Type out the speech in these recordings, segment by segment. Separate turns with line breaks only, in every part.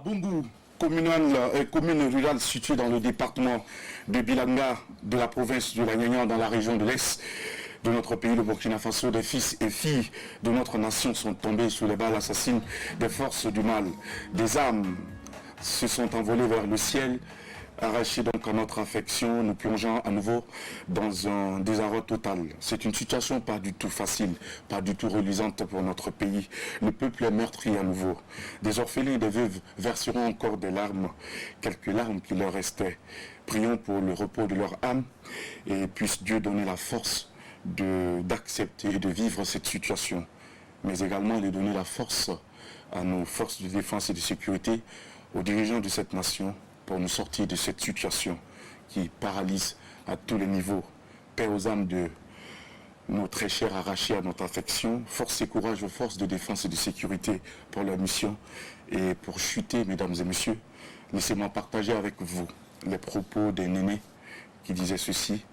Bungu, commune rurale située dans le département de Bilanga, de la province de la Nyanya, dans la région de l'Est de notre pays, le Burkina Faso, des fils et filles de notre nation sont tombés sous les balles assassines des forces du mal. Des âmes se sont envolées vers le ciel, arrachées donc à notre affection, nous plongeant à nouveau dans un désarroi total. C'est une situation pas du tout facile, pas du tout reluisante pour notre pays. Le peuple est meurtri à nouveau. Des orphelins et des veuves verseront encore des larmes, quelques larmes qui leur restaient. Prions pour le repos de leur âme et puisse Dieu donner la force d'accepter et de vivre cette situation, mais également de donner la force à nos forces de défense et de sécurité, aux dirigeants de cette nation, pour nous sortir de cette situation qui paralyse à tous les niveaux. Paix aux âmes de nos très chers arrachés à notre affection, force et courage aux forces de défense et de sécurité pour leur mission. Et pour chuter, mesdames et messieurs, laissez-moi partager avec vous les propos d'un aîné qui disait ceci: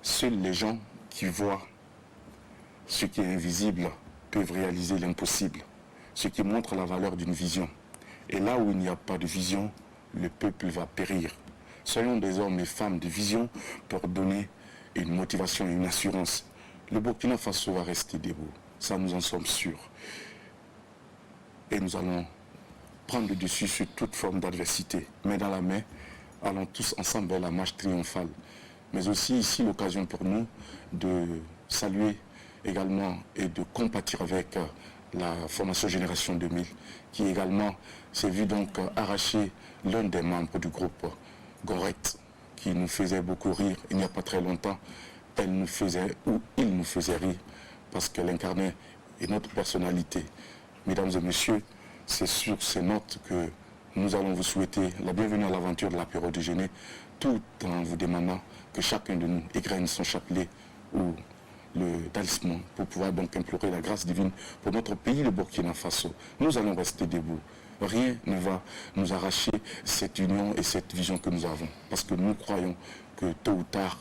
seuls les gens qui voient ce qui est invisible peuvent réaliser l'impossible, ce qui montre la valeur d'une vision. Et là où il n'y a pas de vision, le peuple va périr. Soyons des hommes et femmes de vision pour donner une motivation et une assurance. Le Burkina Faso va rester debout, ça nous en sommes sûrs. Et nous allons prendre le dessus sur toute forme d'adversité. Main dans la main, allons tous ensemble vers la marche triomphale. Mais aussi ici l'occasion pour nous de saluer également et de compatir avec la formation Génération 2000 qui également s'est vu donc arracher l'un des membres du groupe, Gorette, qui nous faisait beaucoup rire il n'y a pas très longtemps. Elle nous faisait, ou il nous faisait rire parce qu'elle incarnait une autre personnalité. Mesdames et messieurs, c'est sur ces notes que nous allons vous souhaiter la bienvenue à l'aventure de l'apéro déjeuner, tout en vous demandant que chacun de nous égrène son chapelet ou le talisman pour pouvoir donc implorer la grâce divine pour notre pays, le Burkina Faso. Nous allons rester debout. Rien ne va nous arracher cette union et cette vision que nous avons. Parce que nous croyons que tôt ou tard,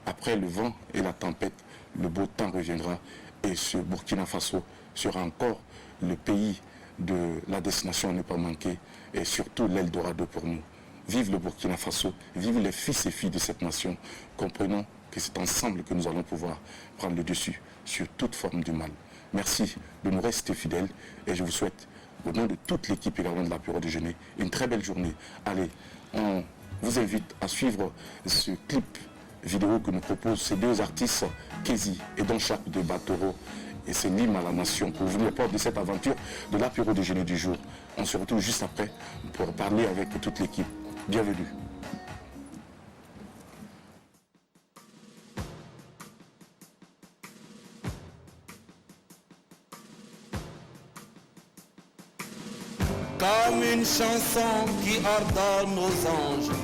après le vent et la tempête, le beau temps reviendra et ce Burkina Faso sera encore le pays de la destination à ne pas manquer et surtout l'Eldorado pour nous. Vive le Burkina Faso, vive les fils et filles de cette nation. Comprenons que c'est ensemble que nous allons pouvoir prendre le dessus sur toute forme du mal. Merci de nous rester fidèles et je vous souhaite, au nom de toute l'équipe également de l'apéro déjeuner, une très belle journée. Allez, on vous invite à suivre ce clip vidéo que nous proposent ces deux artistes, Kézi et Donchak de Batoro. Et c'est l'hymne à la nation pour ouvrir les portes de cette aventure de l'apéro déjeuner du jour. On se retrouve juste après pour parler avec toute l'équipe. Bienvenue.
Comme une chanson qui ordonne aux anges,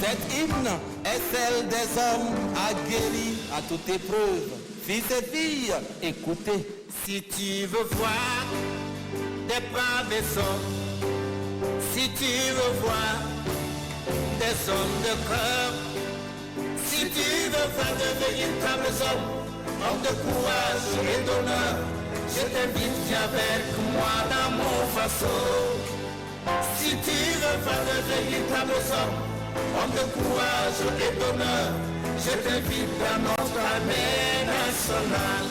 cette hymne est celle des hommes aguerris à toute épreuve. Fils et filles, écoutez. Si tu veux voir des braves hommes, si tu veux voir des hommes de cœur, si tu veux voir de véritables hommes de courage et d'honneur, je t'invite, viens avec moi dans mon faso. Si tu veux voir de véritables hommes de courage et d'honneur, je t'invite dans notre armée nationale.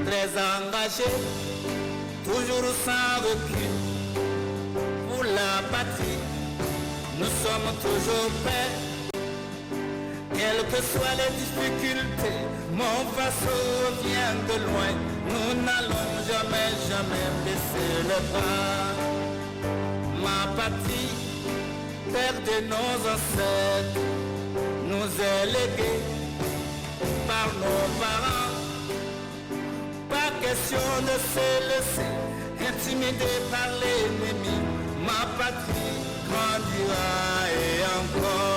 Très engagés, toujours sans recul, pour la patrie, nous sommes toujours prêts. Quelles que soient les difficultés, mon faso vient de loin. Nous n'allons jamais, jamais baisser le bras. Ma patrie, terre de nos ancêtres, nous est léguée par nos parents. Pas question de se laisser intimider par l'ennemi. Ma patrie grandira et encore.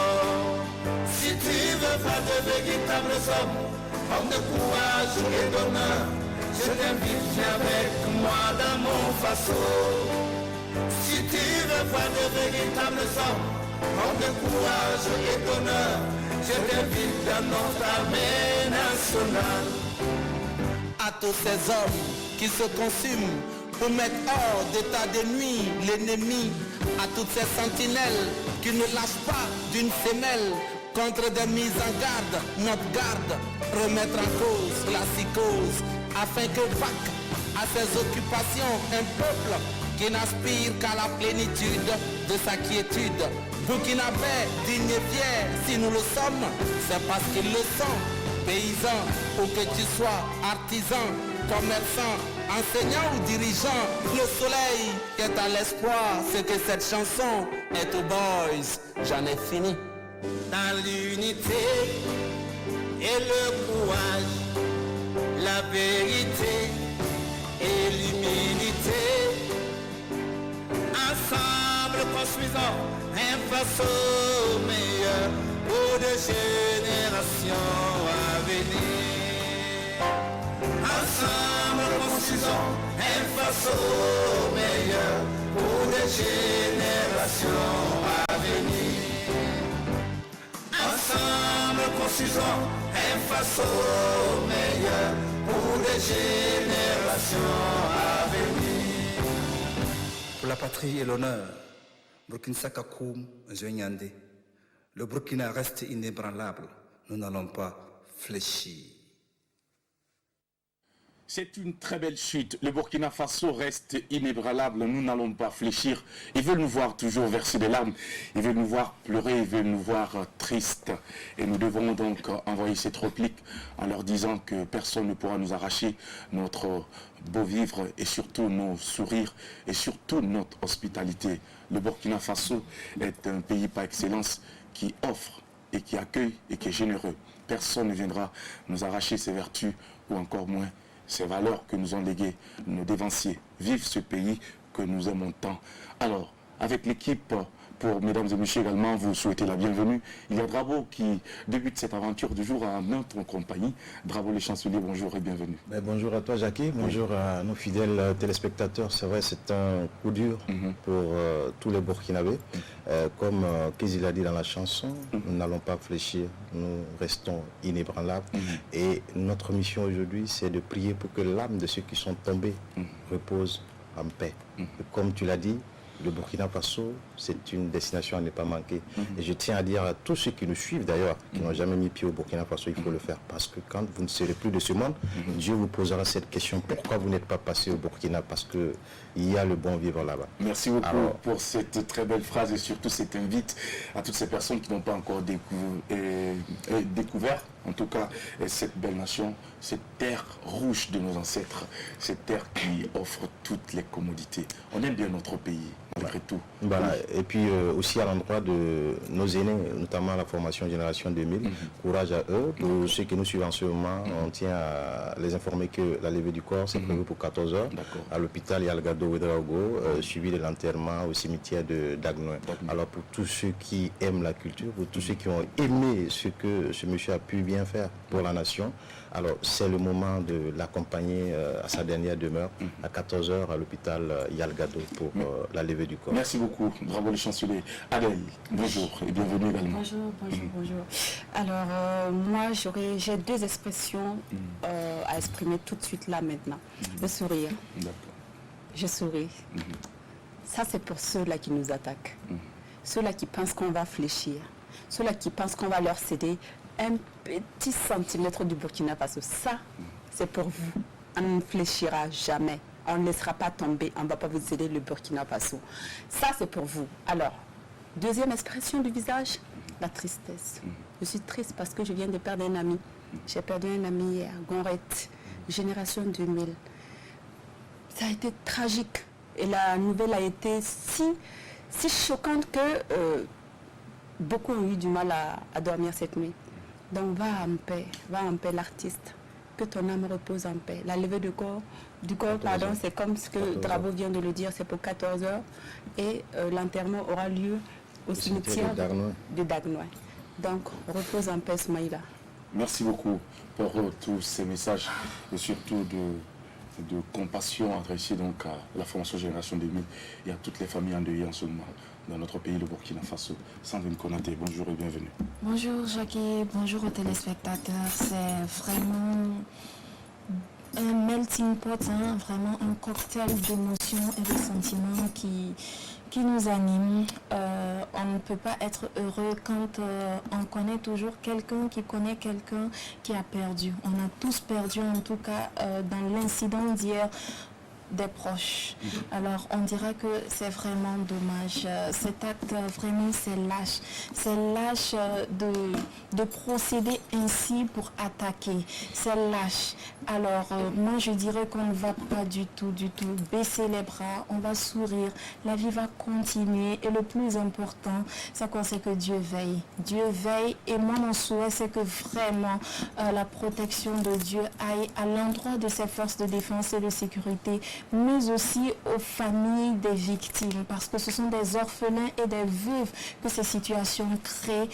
Si tu veux voir de véritables hommes de courage et d'honneur, je t'invite, viens avec moi dans mon faso. Si tu veux voir de véritables homme de courage et d'honneur, je t'invite dans notre armée nationale. À tous ces hommes qui se consument pour mettre hors d'état de nuit l'ennemi, à toutes ces sentinelles qui ne lâchent pas d'une semelle contre des mises en garde, notre garde, remettre en cause la psychose, afin que vaque à ses occupations un peuple qui n'aspire qu'à la plénitude de sa quiétude. Burkinabé, digne et fier, si nous le sommes, c'est parce qu'ils le sont. Paysan, où que tu sois, artisan, commerçant, enseignant ou dirigeant, le soleil est à l'espoir, ce que cette chanson est aux boys. J'en ai fini. Dans l'unité et le courage, la vérité et l'humilité, ensemble construisons un faisceau meilleur pour des générations à venir. Ensemble construisons un faisceau meilleur pour des générations à venir. Ensemble construisons un faisceau meilleur pour des générations à venir.
Pour la patrie et l'honneur, Burkina Sakakoum, Zonyandé. Le Burkina reste inébranlable. Nous n'allons pas fléchir.
C'est une très belle chute. Le Burkina Faso reste inébranlable. Nous n'allons pas fléchir. Ils veulent nous voir toujours verser des larmes. Ils veulent nous voir pleurer. Ils veulent nous voir tristes. Et nous devons donc envoyer cette réplique en leur disant que personne ne pourra nous arracher notre beau vivre et surtout nos sourires et surtout notre hospitalité. Le Burkina Faso est un pays par excellence qui offre et qui accueille et qui est généreux. Personne ne viendra nous arracher ses vertus ou encore moins ces valeurs que nous ont léguées nos dévanciers. Vive ce pays que nous aimons tant. Alors, avec l'équipe, pour mesdames et messieurs également, vous souhaitez la bienvenue. Il y a Drabo qui débute cette aventure du jour à notre compagnie. Drabo les chanceliers, bonjour et bienvenue.
Bonjour à toi Jackie, bonjour à nos fidèles téléspectateurs. C'est vrai, c'est un coup dur pour tous les Burkinabés. Comme Kézil a dit dans la chanson, nous n'allons pas fléchir, nous restons inébranlables. Et notre mission aujourd'hui, c'est de prier pour que l'âme de ceux qui sont tombés repose en paix. Et comme tu l'as dit, le Burkina Faso, c'est une destination à ne pas manquer. Et je tiens à dire à tous ceux qui nous suivent d'ailleurs, qui n'ont jamais mis pied au Burkina Faso, il faut le faire. Parce que quand vous ne serez plus de ce monde, Dieu vous posera cette question, pourquoi vous n'êtes pas passé au Burkina? Parce qu'il y a le bon vivre là-bas.
Merci beaucoup pour cette très belle phrase et surtout cette invite à toutes ces personnes qui n'ont pas encore découvert, en tout cas, cette belle nation, cette terre rouge de nos ancêtres, cette terre qui offre toutes les commodités. On aime bien notre pays, malgré tout.
Voilà. Et puis aussi à l'endroit de nos aînés, notamment la formation Génération 2000, courage à eux. Pour ceux qui nous suivent en ce moment, on tient à les informer que la levée du corps, c'est prévu pour 14 h à l'hôpital Yalgado Ouedraogo, suivi de l'enterrement au cimetière de Dagnoin. Alors pour tous ceux qui aiment la culture, pour tous ceux qui ont aimé ce que ce monsieur a pu bien faire pour la nation, alors c'est le moment de l'accompagner à sa dernière demeure à 14 h à l'hôpital Yalgado pour la levée du corps.
Merci beaucoup, bravo les chanceliers. Adèle, bonjour et bienvenue également.
Bonjour. Alors moi j'ai deux expressions à exprimer tout de suite là maintenant. Le sourire. Je souris. Ça c'est pour ceux-là qui nous attaquent. Ceux-là qui pensent qu'on va fléchir. Ceux-là qui pensent qu'on va leur céder un petit centimètre du Burkina Faso. Ça, c'est pour vous. On ne fléchira jamais. On ne laissera pas tomber. On ne va pas vous aider le Burkina Faso. Ça, c'est pour vous. Alors, deuxième expression du visage, la tristesse. Je suis triste parce que je viens de perdre un ami. J'ai perdu un ami hier, Gonrette, Génération 2000. Ça a été tragique. Et la nouvelle a été si choquante que beaucoup ont eu du mal à dormir cette nuit. Donc va en paix l'artiste. Que ton âme repose en paix. La levée du corps, c'est comme ce que Drabo vient de le dire, c'est pour 14 h. Et l'enterrement aura lieu au cimetière de Dagnoin. Donc repose en paix, Soumaïla.
Merci beaucoup pour tous ces messages et surtout de compassion adressés donc à la formation Génération 2000 et à toutes les familles endeuillées en ce moment. dans notre pays, le Burkina Faso. Sandrine Konaté, bonjour et bienvenue.
Bonjour Jackie, bonjour aux téléspectateurs. C'est vraiment un melting pot, vraiment un cocktail d'émotions et de sentiments qui nous anime. On ne peut pas être heureux quand on connaît toujours quelqu'un qui connaît quelqu'un qui a perdu. On a tous perdu, en tout cas dans l'incident d'hier, des proches. Alors on dira que c'est vraiment dommage. Cet acte vraiment c'est lâche. C'est lâche de procéder ainsi pour attaquer. C'est lâche. Alors moi je dirais qu'on ne va pas du tout baisser les bras. On va sourire. La vie va continuer. Et le plus important, c'est qu'on sait que Dieu veille. Dieu veille. Et moi mon souhait c'est que vraiment la protection de Dieu aille à l'endroit de ces forces de défense et de sécurité, mais aussi aux familles des victimes, parce que ce sont des orphelins et des veuves que ces situations créent.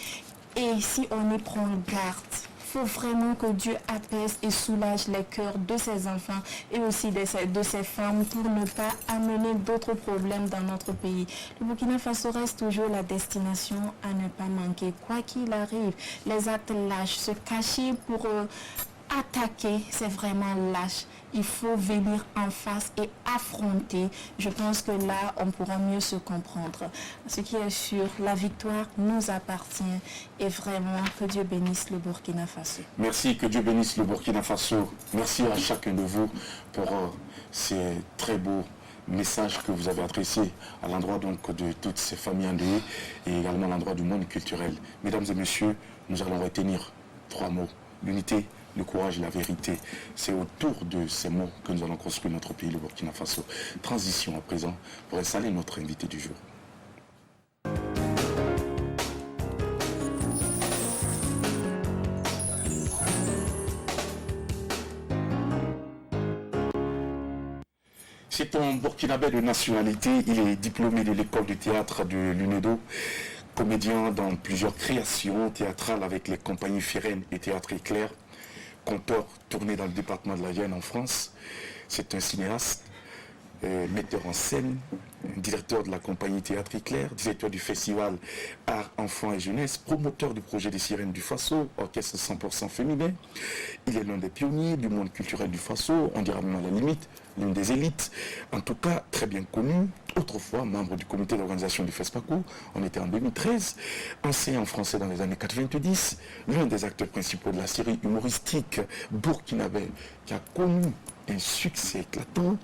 Et si on y prend garde, il faut vraiment que Dieu apaise et soulage les cœurs de ces enfants et aussi de ces femmes pour ne pas amener d'autres problèmes dans notre pays. Le Burkina Faso reste toujours la destination à ne pas manquer. Quoi qu'il arrive, les actes lâches, se cacher pour attaquer, c'est vraiment lâche. Il faut venir en face et affronter. Je pense que là, on pourra mieux se comprendre. Ce qui est sûr, la victoire nous appartient et vraiment que Dieu bénisse le Burkina Faso.
Merci, que Dieu bénisse le Burkina Faso. Merci à chacun de vous pour ces très beaux messages que vous avez adressés à l'endroit donc de toutes ces familles endeuillées et également à l'endroit du monde culturel. Mesdames et messieurs, nous allons retenir 3 mots. L'unité, le courage et la vérité. C'est autour de ces mots que nous allons construire notre pays, le Burkina Faso. Transition à présent pour installer notre invité du jour. C'est un Burkinabé de nationalité. Il est diplômé de l'école du théâtre de l'UNEDO, comédien dans plusieurs créations théâtrales avec les compagnies Firennes et Théâtre Éclair, conteur tourné dans le département de la Vienne en France. C'est un cinéaste, metteur en scène, directeur de la compagnie Théâtre Éclair, directeur du festival Art, Enfants et Jeunesse, promoteur du projet des Sirènes du Faso, orchestre 100% féminin. Il est l'un des pionniers du monde culturel du Faso, on dira même à la limite, l'une des élites, en tout cas très bien connu, autrefois membre du comité d'organisation du FESPACO, on était en 2013, enseignant français dans les années 90, l'un des acteurs principaux de la série humoristique burkinabé qui a connu un succès éclatant.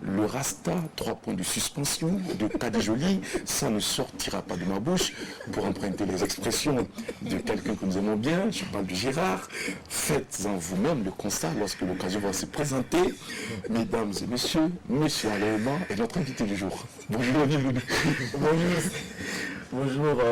Le Rasta, 3 points de suspension, de Kadijoli, ça ne sortira pas de ma bouche pour emprunter les expressions de quelqu'un que nous aimons bien, je parle de Gérard. Faites-en vous-même le constat lorsque l'occasion va se présenter. Mesdames et messieurs, monsieur Alain est notre invité du jour. Bonjour.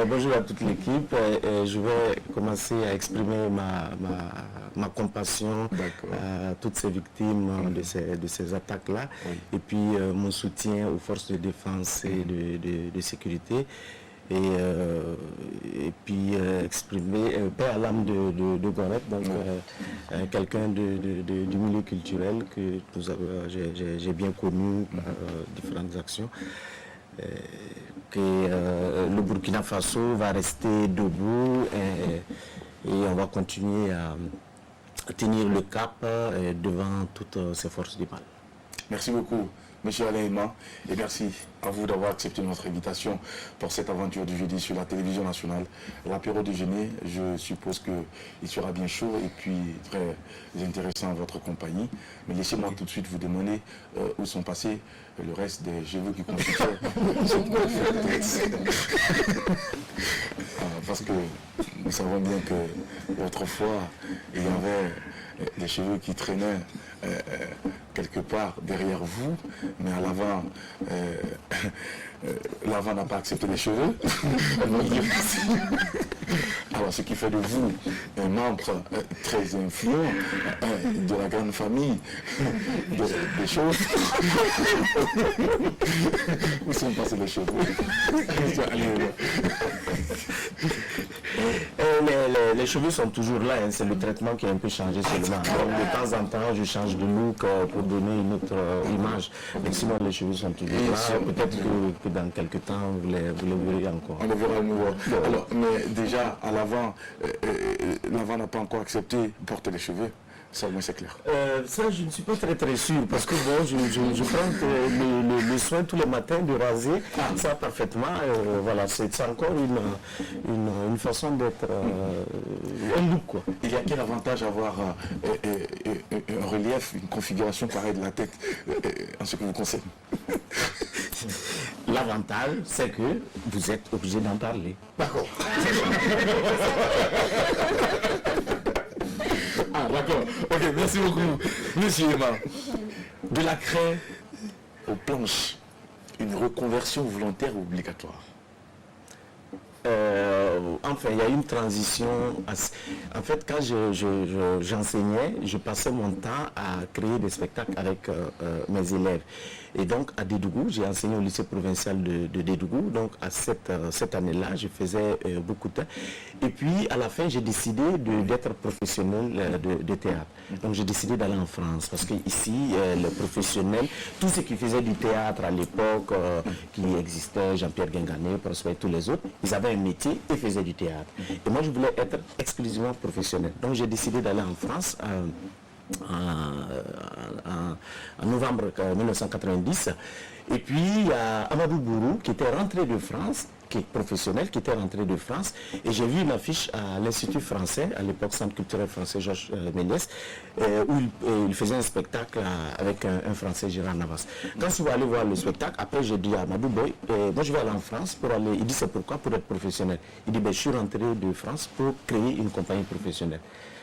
Bonjour à toute l'équipe. Je vais commencer à exprimer ma compassion à toutes ces victimes de ces attaques-là. Oui. Et puis mon soutien aux forces de défense et de sécurité. Et puis exprimer paix à l'âme de Gorette, donc quelqu'un du milieu culturel que j'ai bien connu par différentes actions. Le Burkina Faso va rester debout et on va continuer à tenir le cap devant toutes ces forces du mal.
Merci beaucoup, monsieur Alain Aima, et merci à vous d'avoir accepté notre invitation pour cette aventure du jeudi sur la télévision nationale. L'apéro déjeuner, je suppose qu'il sera bien chaud et puis très intéressant à votre compagnie. Mais laissez-moi tout de suite vous demander où sont passés le reste des cheveux qui constituaient parce que nous savons bien que autrefois il y avait des cheveux qui traînaient quelque part derrière vous, mais à l'avant, l'avant n'a pas accepté les cheveux. Alors ce qui fait de vous un membre très influent de la grande famille des choses. Où sont passés les cheveux?
les cheveux sont toujours là, hein, c'est le traitement qui a un peu changé seulement. Donc, de temps en temps, je change de look pour donner une autre image. Mais sinon, les cheveux sont toujours là. Peut-être que dans quelques temps, vous les verrez encore.
On les verra à nouveau. Alors, mais déjà, à l'avant, l'avant n'a pas encore accepté de porter les cheveux. Ça, au moins, c'est clair.
Ça, je ne suis pas très sûr parce que bon, je prends le soin tous les matins de raser ça parfaitement. Voilà, c'est encore une façon d'être un look, quoi.
Il y a quel avantage à avoir un relief, une configuration pareille de la tête en ce qui vous concerne?
L'avantage, c'est que vous êtes obligé d'en parler.
D'accord. Ah, d'accord. Ok, merci beaucoup. Monsieur Emma, de la craie aux planches, une reconversion volontaire ou obligatoire?
Enfin, il y a une transition. En fait, quand j'enseignais, je passais mon temps à créer des spectacles avec mes élèves. Et donc, à Dédougou, j'ai enseigné au lycée provincial de Dédougou. Donc, à cette année-là, je faisais beaucoup de temps. Et puis, à la fin, j'ai décidé d'être professionnel de théâtre. Donc, j'ai décidé d'aller en France. Parce qu'ici, les professionnels, tous ceux qui faisaient du théâtre à l'époque, qui existaient, Jean-Pierre Guingané, Prosper, tous les autres, ils avaient un métier et faisaient du théâtre. Et moi, je voulais être exclusivement professionnel. Donc, j'ai décidé d'aller en France en novembre 1990. Et puis, il y a Amadou Bourou qui était rentré de France, qui est professionnel, qui était rentré de France. Et j'ai vu une affiche à l'Institut français, à l'époque Centre culturel français Georges Méliès, où il faisait un spectacle avec un Français, Gérard Navas. Quand je suis allé voir le spectacle, après j'ai dit à Amadou Boy, moi je vais aller en France pour aller. Il dit c'est pourquoi? Pour être professionnel. Il dit je suis rentré de France pour créer une compagnie professionnelle.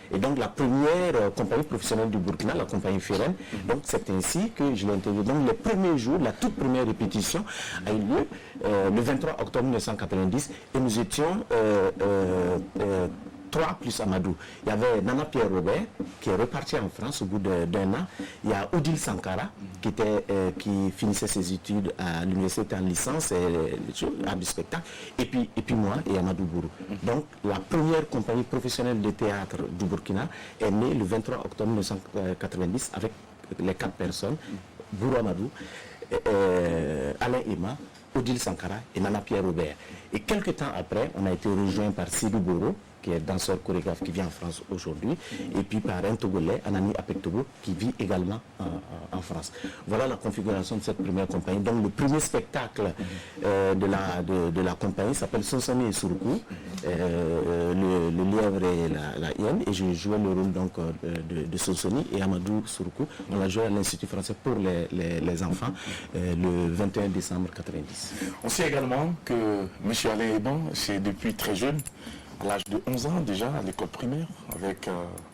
Et donc la première compagnie professionnelle du Burkina, la compagnie Firen, donc c'est ainsi que je l'ai intégré. Donc le premier jour, la toute première répétition a eu lieu le 23 octobre 1990 et nous étions 3 plus Amadou. Il y avait Nana Pierre Robert qui est reparti en France au bout d'un an. Il y a Odile Sankara qui finissait ses études à l'université en licence à du spectacle. Et puis moi et Amadou Bourou. Donc la première compagnie professionnelle de théâtre du Burkina est née le 23 octobre 1990 avec les 4 personnes, Bourou Amadou, Alain Emma, Odile Sankara et Nana Pierre Robert. Et quelques temps après, on a été rejoint par Sidou Boro, qui est danseur chorégraphe qui vit en France aujourd'hui, et puis par un Togolais, Anani Apektogo, qui vit également en France. Voilà la configuration de cette première compagnie. Donc le premier spectacle de la compagnie s'appelle Sonsoni et Suruku, le lièvre et la hyène, et je jouais le rôle donc de Sonsoni et Amadou Suruku. On l'a joué à l'Institut français pour les enfants le 21 décembre 1990.
On sait également que M. Alain Eban, c'est depuis très jeune, à l'âge de 11 ans déjà, à l'école primaire, avec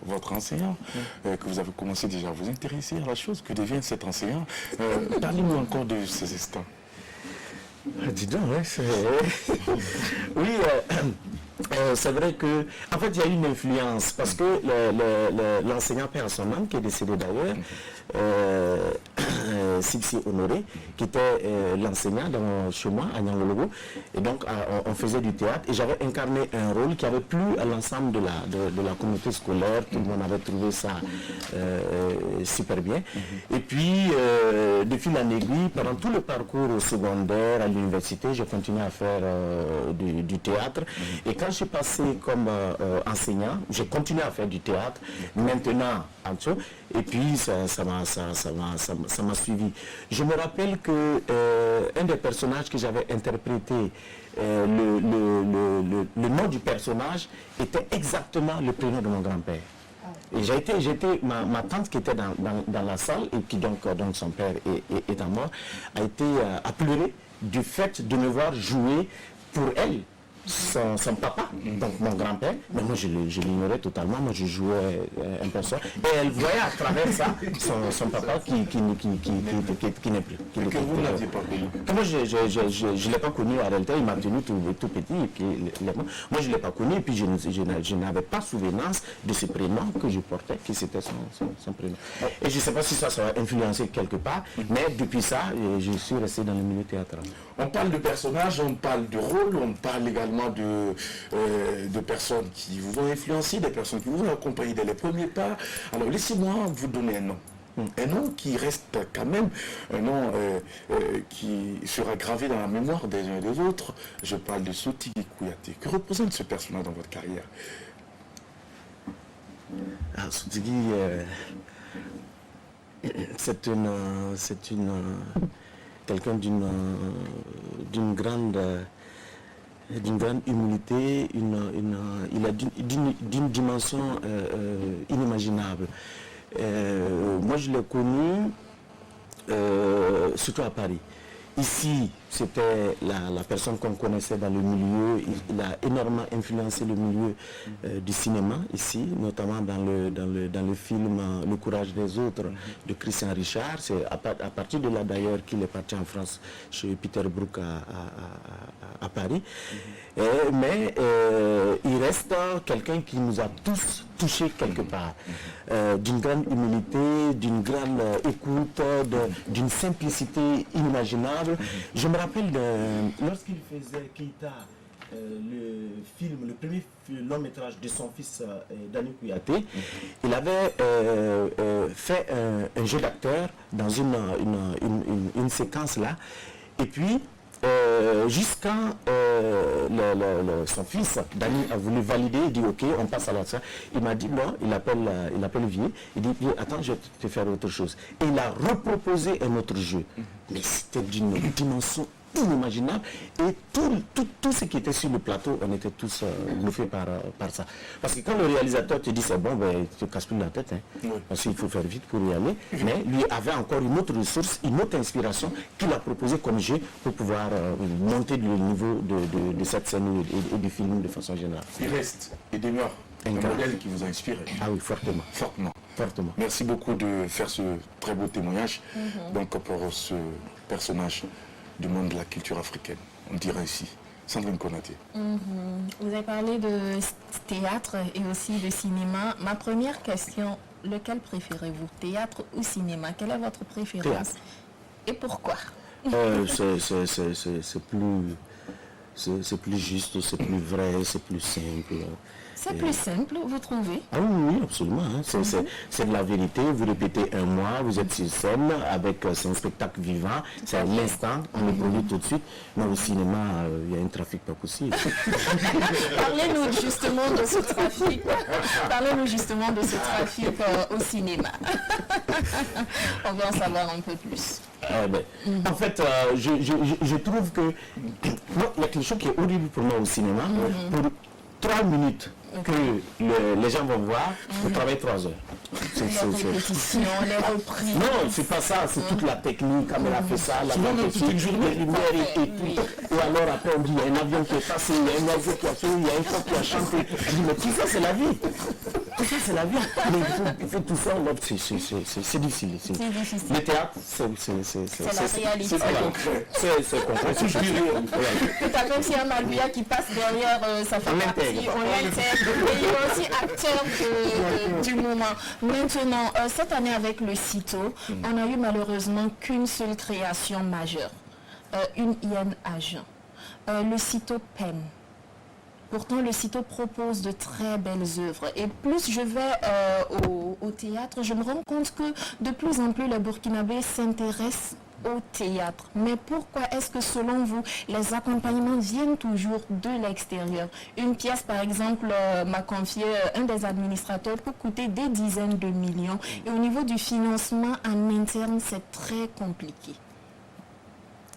votre enseignant, que vous avez commencé déjà à vous intéresser à la chose. Que devient cet enseignant? Parlez-nous encore de ces instants.
Dis donc, oui, c'est vrai que, en fait, il y a une influence, parce que l'enseignant père à son âme, qui est décédé d'ailleurs, Sipsi Honoré, qui était l'enseignant chez moi à Nyangologo, et donc on faisait du théâtre, et j'avais incarné un rôle qui avait plu à l'ensemble de la communauté scolaire. Tout le monde avait trouvé ça super bien. Et puis, de fil en aiguille, pendant tout le parcours au secondaire, à l'université, j'ai continué à faire du théâtre. Et quand je suis passé comme enseignant, j'ai continué à faire du théâtre, maintenant en dessous, et puis ça m'a suivi. Je me rappelle que un des personnages que j'avais interprété, le nom du personnage était exactement le prénom de mon grand-père. Et j'étais ma tante qui était dans la salle et qui donc son père est mort, a été à pleurer du fait de me voir jouer pour elle. Son papa, donc mon grand-père, mais moi je l'ignorais totalement, moi je jouais un personnage, et elle voyait à travers ça son papa qui n'est plus.
Que vous ne l'aviez pas connu?
Moi je ne l'ai pas connu en réalité, il m'a tenu tout petit, et puis moi je ne l'ai pas connu, et puis je n'avais pas souvenance de ce prénom que je portais, que c'était son prénom. Et je ne sais pas si ça a influencé quelque part, mais depuis ça, je suis resté dans le milieu théâtral.
On parle de personnages, on parle de rôle, on parle également également de personnes qui vous ont influencé, des personnes qui vous ont accompagné dès les premiers pas. Alors laissez-moi vous donner un nom. Un nom qui reste quand même un nom qui sera gravé dans la mémoire des uns et des autres. Je parle de Sotigui Kouyaté. Que représente ce personnage dans votre carrière?
Sotigui, c'est quelqu'un d'une grande humilité, il a d'une dimension inimaginable. Moi, je l'ai connu surtout à Paris. Ici, c'était la personne qu'on connaissait dans le milieu. Il a énormément influencé le milieu du cinéma ici, notamment dans le film Le courage des autres de Christian Richard. C'est à partir de là d'ailleurs qu'il est parti en France chez Peter Brook à Paris. Mais il reste quelqu'un qui nous a tous touchés quelque part, d'une grande humilité, d'une grande écoute, d'une simplicité inimaginable. Je me rappelle lorsqu'il faisait Keita, le premier long métrage de son fils Dani Kouyaté, il avait fait un jeu d'acteur dans une séquence là, et puis jusqu'à son fils, Dani a voulu valider, il dit ok, on passe à l'autre. Il m'a dit non, il appelle Vieux, il dit attends, je vais te faire autre chose. Et il a reproposé un autre jeu. Mais c'était d'une dimension inimaginable, et tout ce qui était sur le plateau, on était tous bluffés par ça. Parce que quand le réalisateur te dit c'est bon, ben, tu ne te casses plus la tête, parce qu'il faut faire vite pour y aller, mais lui avait encore une autre ressource, une autre inspiration qu'il a proposé comme jeu pour pouvoir monter le niveau de cette scène et du film de façon générale.
Il reste et demeure un modèle qui vous a inspiré.
Ah oui, fortement.
Fortement. Merci beaucoup de faire ce très beau témoignage donc pour ce personnage du monde de la culture africaine, on dirait ici. Sandrine Konaté.
Vous avez parlé de théâtre et aussi de cinéma. Ma première question, lequel préférez-vous, théâtre ou cinéma? Quelle est votre préférence?
Théâtre.
Et pourquoi?
C'est plus juste, c'est plus vrai, c'est plus simple.
C'est plus simple, vous trouvez?
Ah oui, absolument. Hein. C'est de la vérité. Vous répétez un mois, vous êtes sur scène avec un spectacle vivant. C'est à l'instant, on le produit tout de suite. Mais au cinéma, il y a un trafic pas possible.
Parlez-nous justement de ce trafic. Parlez-nous justement de ce trafic au cinéma. On va en savoir un peu plus.
En fait, je trouve que il y a quelque chose qui est horrible pour moi au cinéma. Pour 3 minutes que les gens vont voir, vous travaillez 3 heures.
Les répétitions, les reprises.
Non, c'est pas ça, c'est toute la technique, comme elle a fait ça, la lumière et tout. Ou alors après on dit, il y a un avion qui est passé, il y a un oiseau qui a fait, il y a un coq qui a chanté. Je dis, mais tout ça c'est la vie. Tout ça c'est la vie. Mais il faut tout faire, c'est difficile. Le théâtre, c'est
la réalité.
C'est concret.
Tout à fait, s'il y a Maluya qui passe derrière, ça fait partie, on l'intègre. Et il est aussi acteur du moment. Maintenant, cette année avec le CITO, on a eu malheureusement qu'une seule création majeure, une hyène à jeun. Le CITO peine. Pourtant, le CITO propose de très belles œuvres. Et plus je vais au théâtre, je me rends compte que de plus en plus les Burkinabés s'intéressent au théâtre. Mais pourquoi est-ce que selon vous, les accompagnements viennent toujours de l'extérieur? Une pièce, par exemple, m'a confié un des administrateurs, peut coûter des dizaines de millions. Et au niveau du financement en interne, c'est très compliqué.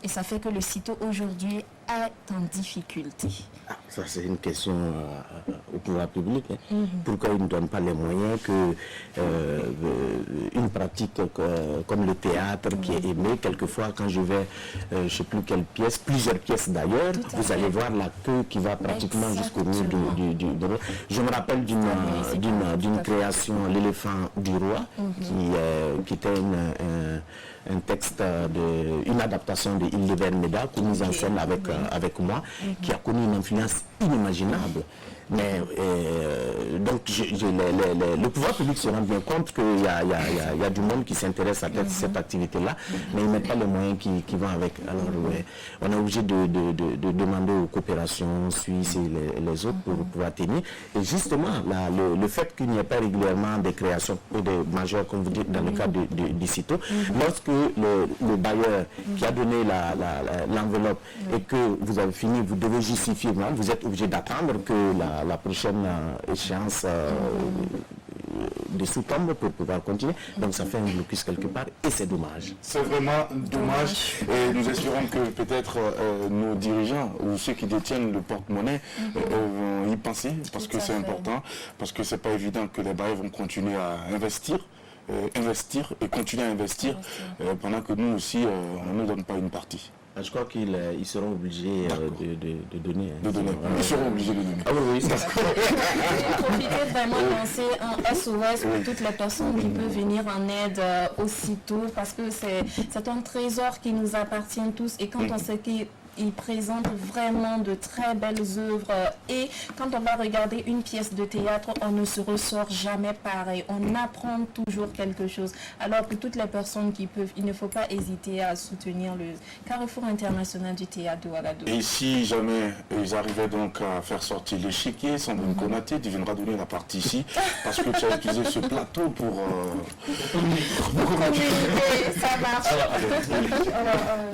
Et ça fait que le CITO aujourd'hui est en difficulté.
Ça, c'est une question au pouvoir public. Pourquoi ils ne donnent pas les moyens que une pratique comme le théâtre qui est aimé? Quelquefois, quand je vais, je ne sais plus quelle pièce, plusieurs pièces d'ailleurs, vous allez voir la queue qui va pratiquement jusqu'au mur du Je me rappelle d'une création, L'éléphant du roi, qui était un texte, une adaptation de Hildebert Méda, mise en scène avec avec moi, qui a connu une influence inimaginable. Mais donc le pouvoir public se rend bien compte qu'il y a du monde qui s'intéresse à cette activité-là, mais ils ne mettent pas les moyens qui vont avec. Alors on est obligé de demander aux coopérations suisses et les autres pour pouvoir tenir. Et justement, le fait qu'il n'y ait pas régulièrement des créations ou des majeurs, comme vous dites, dans le cadre du CITO, lorsque le bailleur qui a donné l'enveloppe et que vous avez fini, vous devez justifier, vous êtes obligé d'attendre que la prochaine échéance de sous-tombe pour pouvoir continuer. Donc ça fait un blocus quelque part et c'est dommage.
C'est vraiment dommage et nous espérons que peut-être nos dirigeants ou ceux qui détiennent le porte-monnaie vont y penser parce que c'est important, parce que c'est pas évident que les bailleurs vont continuer à investir et continuer à investir pendant que nous aussi on ne donne pas une partie.
Je crois qu'ils seront obligés de donner.
Ils seront obligés de donner.
Ah oui, oui.
Profiter vraiment de lancer un SOS pour toutes les personnes qui peuvent venir en aide aussitôt parce que c'est un trésor qui nous appartient tous et quand on sait qu'il présente vraiment de très belles œuvres et quand on va regarder une pièce de théâtre, on ne se ressort jamais pareil. On apprend toujours quelque chose. Alors pour toutes les personnes qui peuvent, il ne faut pas hésiter à soutenir le Carrefour international du théâtre de Ouagadougou.
Et si jamais ils arrivaient donc à faire sortir l'échiquier, Sandrine Konaté, tu viendras donner la partie ici, parce que tu as utilisé ce plateau pour...
Ça marche. Alors,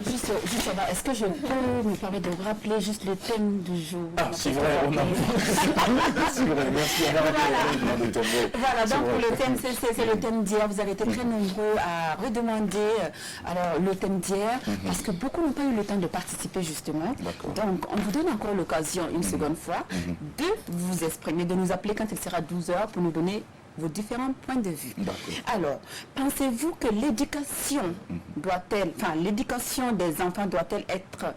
juste, est-ce que je peux me permettre de rappeler juste le thème du jour?
Ah, c'est vrai, on a... c'est vrai, merci.
Voilà, donc pour le thème, c'est le thème d'hier. Vous avez été très nombreux à redemander alors, le thème d'hier, parce que beaucoup n'ont pas eu le temps de participer justement. Donc, on vous donne encore l'occasion, une seconde fois, de vous exprimer, de nous appeler quand il sera 12h pour nous donner vos différents points de vue. Alors, pensez-vous que l'éducation l'éducation des enfants doit-elle être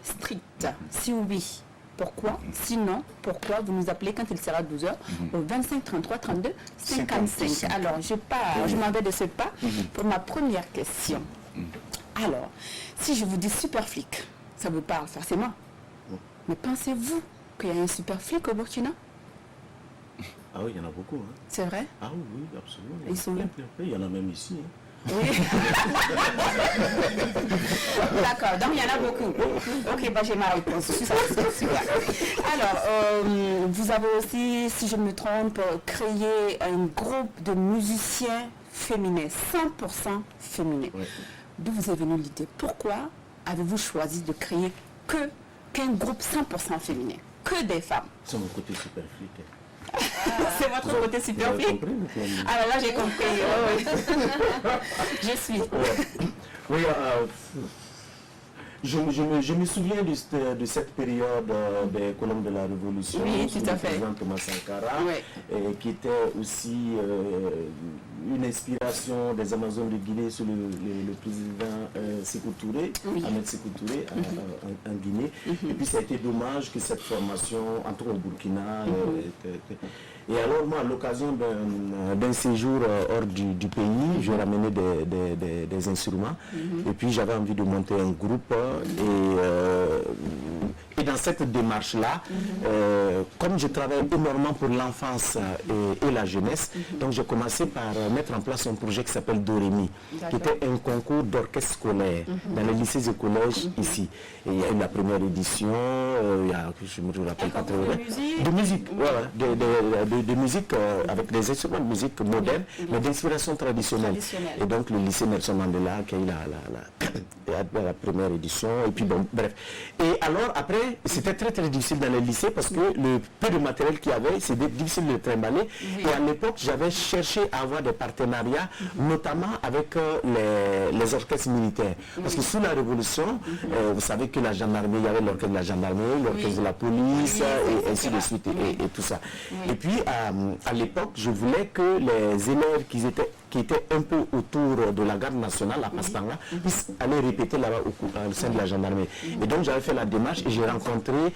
stricte? Si oui, pourquoi? Sinon, pourquoi? Vous nous appelez quand il sera 12h au 25 33 32 55. Alors, je m'en vais de ce pas pour ma première question. Alors, si je vous dis super flic, ça vous parle forcément. Mais pensez-vous qu'il y a un super flic au Burkina?
Ah oui, il y en a beaucoup. Hein.
C'est vrai?
Ah oui, absolument.
Ils sont là.
Il y en a même ici. Hein.
Oui. D'accord, donc il y en a beaucoup. Ok, j'ai ma réponse. Alors, vous avez aussi, si je me trompe, créé un groupe de musiciens féminins, 100% féminins. Oui. D'où vous est venue l'idée? Pourquoi avez-vous choisi de créer qu'un groupe 100% féminin? Que des femmes?
C'est mon côté super flic.
C'est votre côté super flic. Alors là, j'ai compris. Je suis.
Oui, je me souviens de cette période des colonnes de la Révolution,
oui, tout à fait.
Le président Thomas Sankara, qui était aussi une inspiration des Amazones de Guinée sur le président Sékou Touré, Ahmed Sékou Touré en Guinée. Et puis ça a été dommage que cette formation, entre au Burkina, et alors moi, à l'occasion d'un séjour hors du pays, je ramenais des instruments et puis j'avais envie de monter un groupe et dans cette démarche-là, comme je travaille énormément pour l'enfance et la jeunesse, donc j'ai commencé par mettre en place un projet qui s'appelle Dorémy, qui était un concours d'orchestre scolaire dans les lycées et collèges ici. Et il y a eu la première édition, je me rappelle pas trop. De musique, de musique avec des instruments de musique modernes, mais d'inspiration traditionnelle. Et donc le lycée Nelson Mandela qui a eu la première édition, et puis bon, bref. Et alors après, c'était très très difficile dans les lycées parce que le peu de matériel qu'il y avait, c'était difficile de trimballer. Et à l'époque, j'avais cherché à avoir des partenariats, notamment avec les orchestres militaires. Parce que sous la Révolution, vous savez que la gendarmerie, il y avait l'orchestre de la gendarmerie, l'orchestre de la police, et ainsi de suite, et tout ça. Et puis, à l'époque, je voulais que les élèves qui étaient un peu autour de la garde nationale, à Pastanga, puissent aller répéter là-bas au sein de la gendarmerie. Et donc j'avais fait la démarche et j'ai rencontré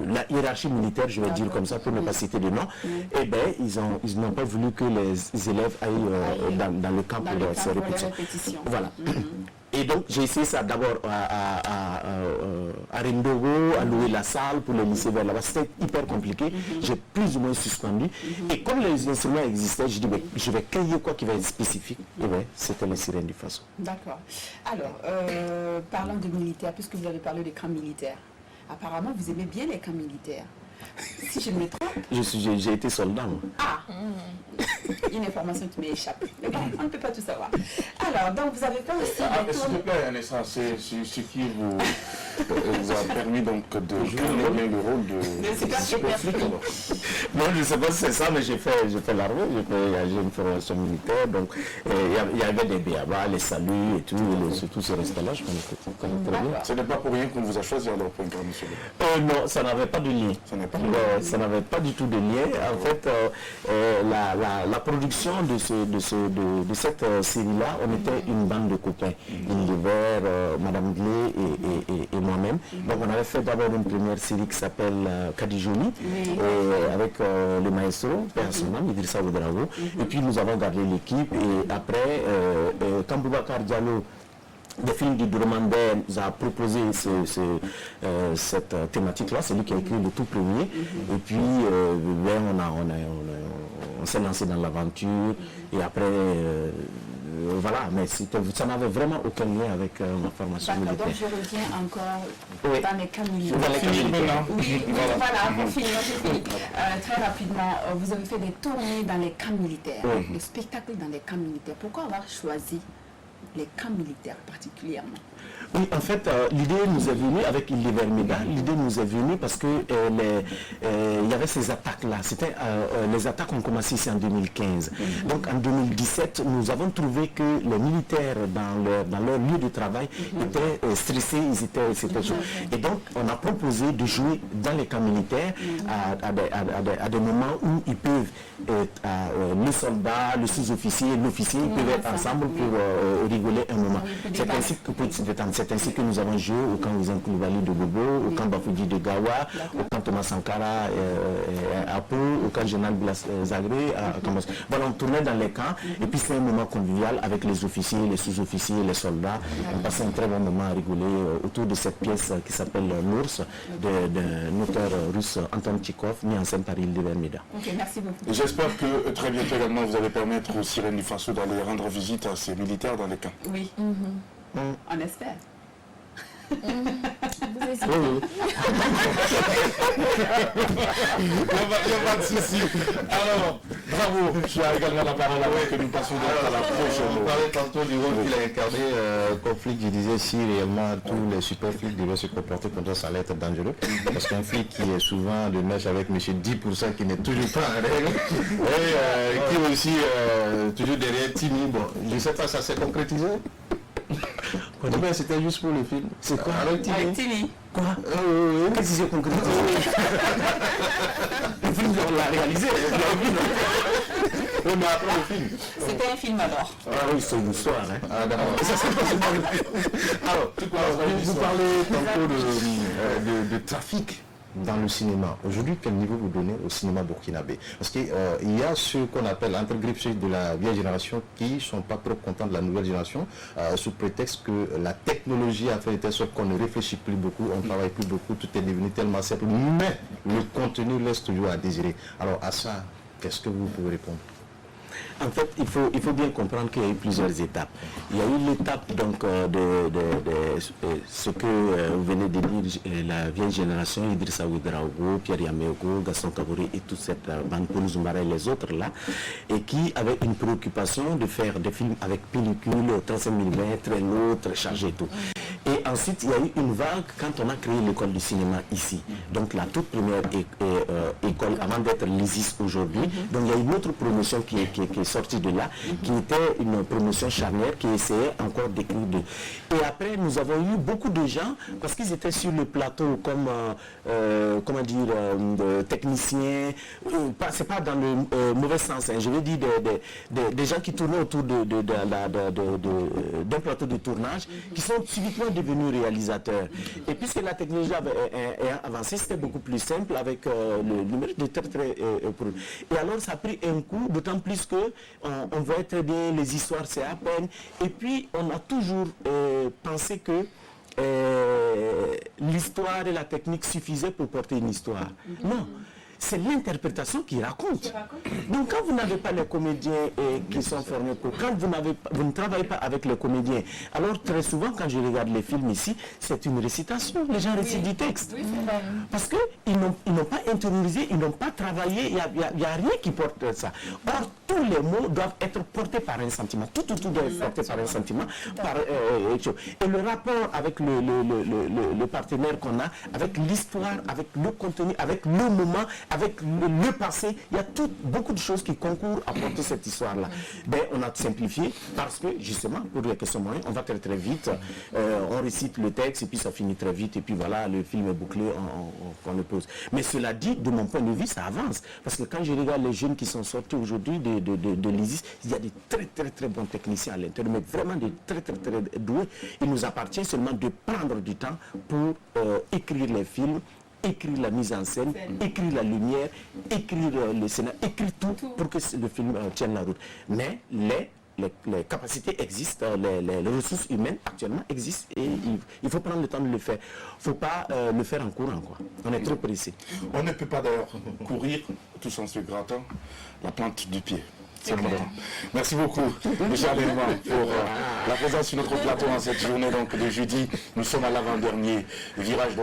la hiérarchie militaire, je vais dire comme ça, pour ne pas citer de nom. Et bien, ils n'ont pas voulu que les élèves aillent dans le camp pour ces répétitions. Voilà. Et donc, j'ai essayé ça d'abord à Rendogo, à louer la salle pour le lycée vers là-bas. C'était hyper compliqué. J'ai plus ou moins suspendu. Et comme les instruments existaient, je dis, je vais créer quoi qui va être spécifique. Et bien, c'était les sirènes du Faso.
D'accord. Alors, parlant de militaires, puisque vous avez parlé des camps militaires, apparemment, vous aimez bien les camps militaires. Si je ne me trompe.
J'ai été soldat, moi.
Ah, une information qui m'est échappée. Mais bon, on ne peut pas tout savoir. Alors, donc vous avez fait aussi des
s'il
tours.
te plaît, Anessa, c'est ce qui vous a permis donc de jouer le rôle de super flic.
Non, je ne sais pas si c'est ça, mais j'ai fait l'armée, j'ai une formation militaire, donc il y avait des BABA, les saluts et tout, surtout ce restaurant, je connais très bien.
Ce n'est pas pour rien qu'on vous a choisi alors pour international.
Non, ça n'avait pas de lien. Ça n'avait pas du tout de lien. En fait, la production de cette série-là, on était une bande de copains. Univers, Madame Glé et moi-même. Donc on avait fait d'abord une première série qui s'appelle Kadijoli, avec le maestro, personnellement, Idrissa Ouedraogo. Et puis nous avons gardé l'équipe. Et après, quand Boubacar Diallo, des films du Dromandais, nous a proposé cette thématique-là, c'est lui qui a écrit le tout premier. Et puis, on s'est lancé dans l'aventure. Et après, voilà, mais ça n'avait vraiment aucun lien avec ma formation militaire.
Donc je reviens encore dans les camps militaires. Oui, voilà, pour finir, j'ai fini. Très rapidement, vous avez fait des tournées dans les camps militaires, des spectacles dans les camps militaires. Pourquoi avoir choisi les camps militaires particulièrement?
Oui, en fait, l'idée nous est venue avec Île de Vermida. L'idée nous est venue parce que il y avait ces attaques-là. Les attaques ont commencé ici en 2015. Donc en 2017, nous avons trouvé que les militaires dans leur lieu de travail étaient stressés, c'était chaud. Et donc on a proposé de jouer dans les camps militaires à des moments où ils peuvent le soldat, le sous-officier, l'officier, ils peuvent être ensemble pour rigoler un moment. C'est ainsi que nous avons joué au camp Ouzan Koulibaly de Bobo, au camp Bafouji de Gawa, au camp Thomas Sankara à Pau, au camp Général Zagré à Kamos. Voilà, on tournait dans les camps et puis c'est un moment convivial avec les officiers, les sous-officiers, les soldats. On passait un très bon moment à rigoler autour de cette pièce qui s'appelle L'Ours d'un auteur russe Anton Tchekhov, mis en scène par Île de Vermida.
Ok, merci beaucoup.
J'espère que très bientôt également vous allez permettre aux sirènes du Faso d'aller rendre visite à ces militaires dans les camps.
Oui, on espère.
Il n'y a pas de souci. Alors, bravo. Je as également la parole avec que nous passons à la prochaine.
On parlait tantôt du rôle qu'il a incarné, conflit, je disais si réellement tous les super flics devaient se comporter comme ça allait être dangereux. Parce qu'un flic qui est souvent de mèche avec monsieur 10% qui n'est toujours pas en règle, et qui est aussi toujours derrière timide, bon, je ne sais pas, ça s'est concrétisé. Mais c'était juste pour le film.
C'est quoi?
Avec Tini.
Quoi? Qu'est-ce qui s'est concrétisé? Le film, on l'a réalisé.
Oui, mais après le film.
C'était un film alors.
Ah oui, c'est une histoire. Hein.
Ah, d'accord.
Alors,
vous parlez tantôt de trafic dans le cinéma. Aujourd'hui, quel niveau vous donnez au cinéma burkinabé? Parce qu'il y a ceux qu'on appelle entre griffes de la vieille génération qui ne sont pas trop contents de la nouvelle génération sous prétexte que la technologie a fait de telle sorte qu'on ne réfléchit plus beaucoup, on ne travaille plus beaucoup, tout est devenu tellement simple, mais le contenu laisse toujours à désirer. Alors à ça, qu'est-ce que vous pouvez répondre?
En fait, il faut bien comprendre qu'il y a eu plusieurs étapes. Il y a eu l'étape donc de ce que vous venez de dire, la vieille génération, Idrissa Ouedraogo, Pierre Yaméogo, Gaston Kabouri et toute cette bande Paul Zumbara et les autres là, et qui avaient une préoccupation de faire des films avec pellicule, 35 mm, très lourd, très chargé et tout. Et ensuite, il y a eu une vague quand on a créé l'école du cinéma ici. Donc la toute première école avant d'être l'ISIS aujourd'hui. Donc il y a une autre promotion qui est sortie de là, qui était une promotion charnière, qui essayait encore d'écrire de... Et après, nous avons eu beaucoup de gens, parce qu'ils étaient sur le plateau comme, comment dire, techniciens, c'est pas dans le mauvais sens, hein, je veux dire des gens qui tournaient autour d'un plateau de tournage, qui sont subitement devenus réalisateurs. Et puisque la technologie a avancé, c'était beaucoup plus simple avec le numérique de très et alors ça a pris un coup, d'autant plus que on voit très bien les histoires, c'est à peine. Et puis on a toujours pensé que l'histoire et la technique suffisaient pour porter une histoire. Non. C'est l'interprétation qui raconte. Donc quand vous n'avez pas les comédiens qui sont formés, quand vous ne travaillez pas avec les comédiens, alors très souvent quand je regarde les films ici, c'est une récitation. Les gens récitent du texte. Parce qu'ils n'ont pas intériorisé, ils n'ont pas travaillé, il n'y a rien qui porte ça. Or, tous les mots doivent être portés par un sentiment. Tout doit être porté par un sentiment. Et le rapport avec le partenaire qu'on a, avec l'histoire, avec le contenu, avec le moment, avec le passé, il y a beaucoup de choses qui concourent à porter cette histoire-là. Ben, on a simplifié parce que, justement, pour les questions moyennes, on va très très vite, on récite le texte et puis ça finit très vite et puis voilà, le film est bouclé, on le pose. Mais cela dit, de mon point de vue, ça avance. Parce que quand je regarde les jeunes qui sont sortis aujourd'hui de l'ISIS, il y a des très bons techniciens à l'intérieur, mais vraiment des très doués. Il nous appartient seulement de prendre du temps pour écrire les films, écrire la mise en scène, écrire la lumière, écrire le scénario, écrire tout pour que le film tienne la route. Mais les capacités existent, les ressources humaines actuellement existent et il faut prendre le temps de le faire. Il ne faut pas le faire en courant, quoi. On est trop pressé.
On ne peut pas d'ailleurs courir tous en se grattant la plante du pied. C'est important. Merci beaucoup, M. Aléman, pour la présence sur notre plateau en cette journée donc, de jeudi. Nous sommes à l'avant-dernier virage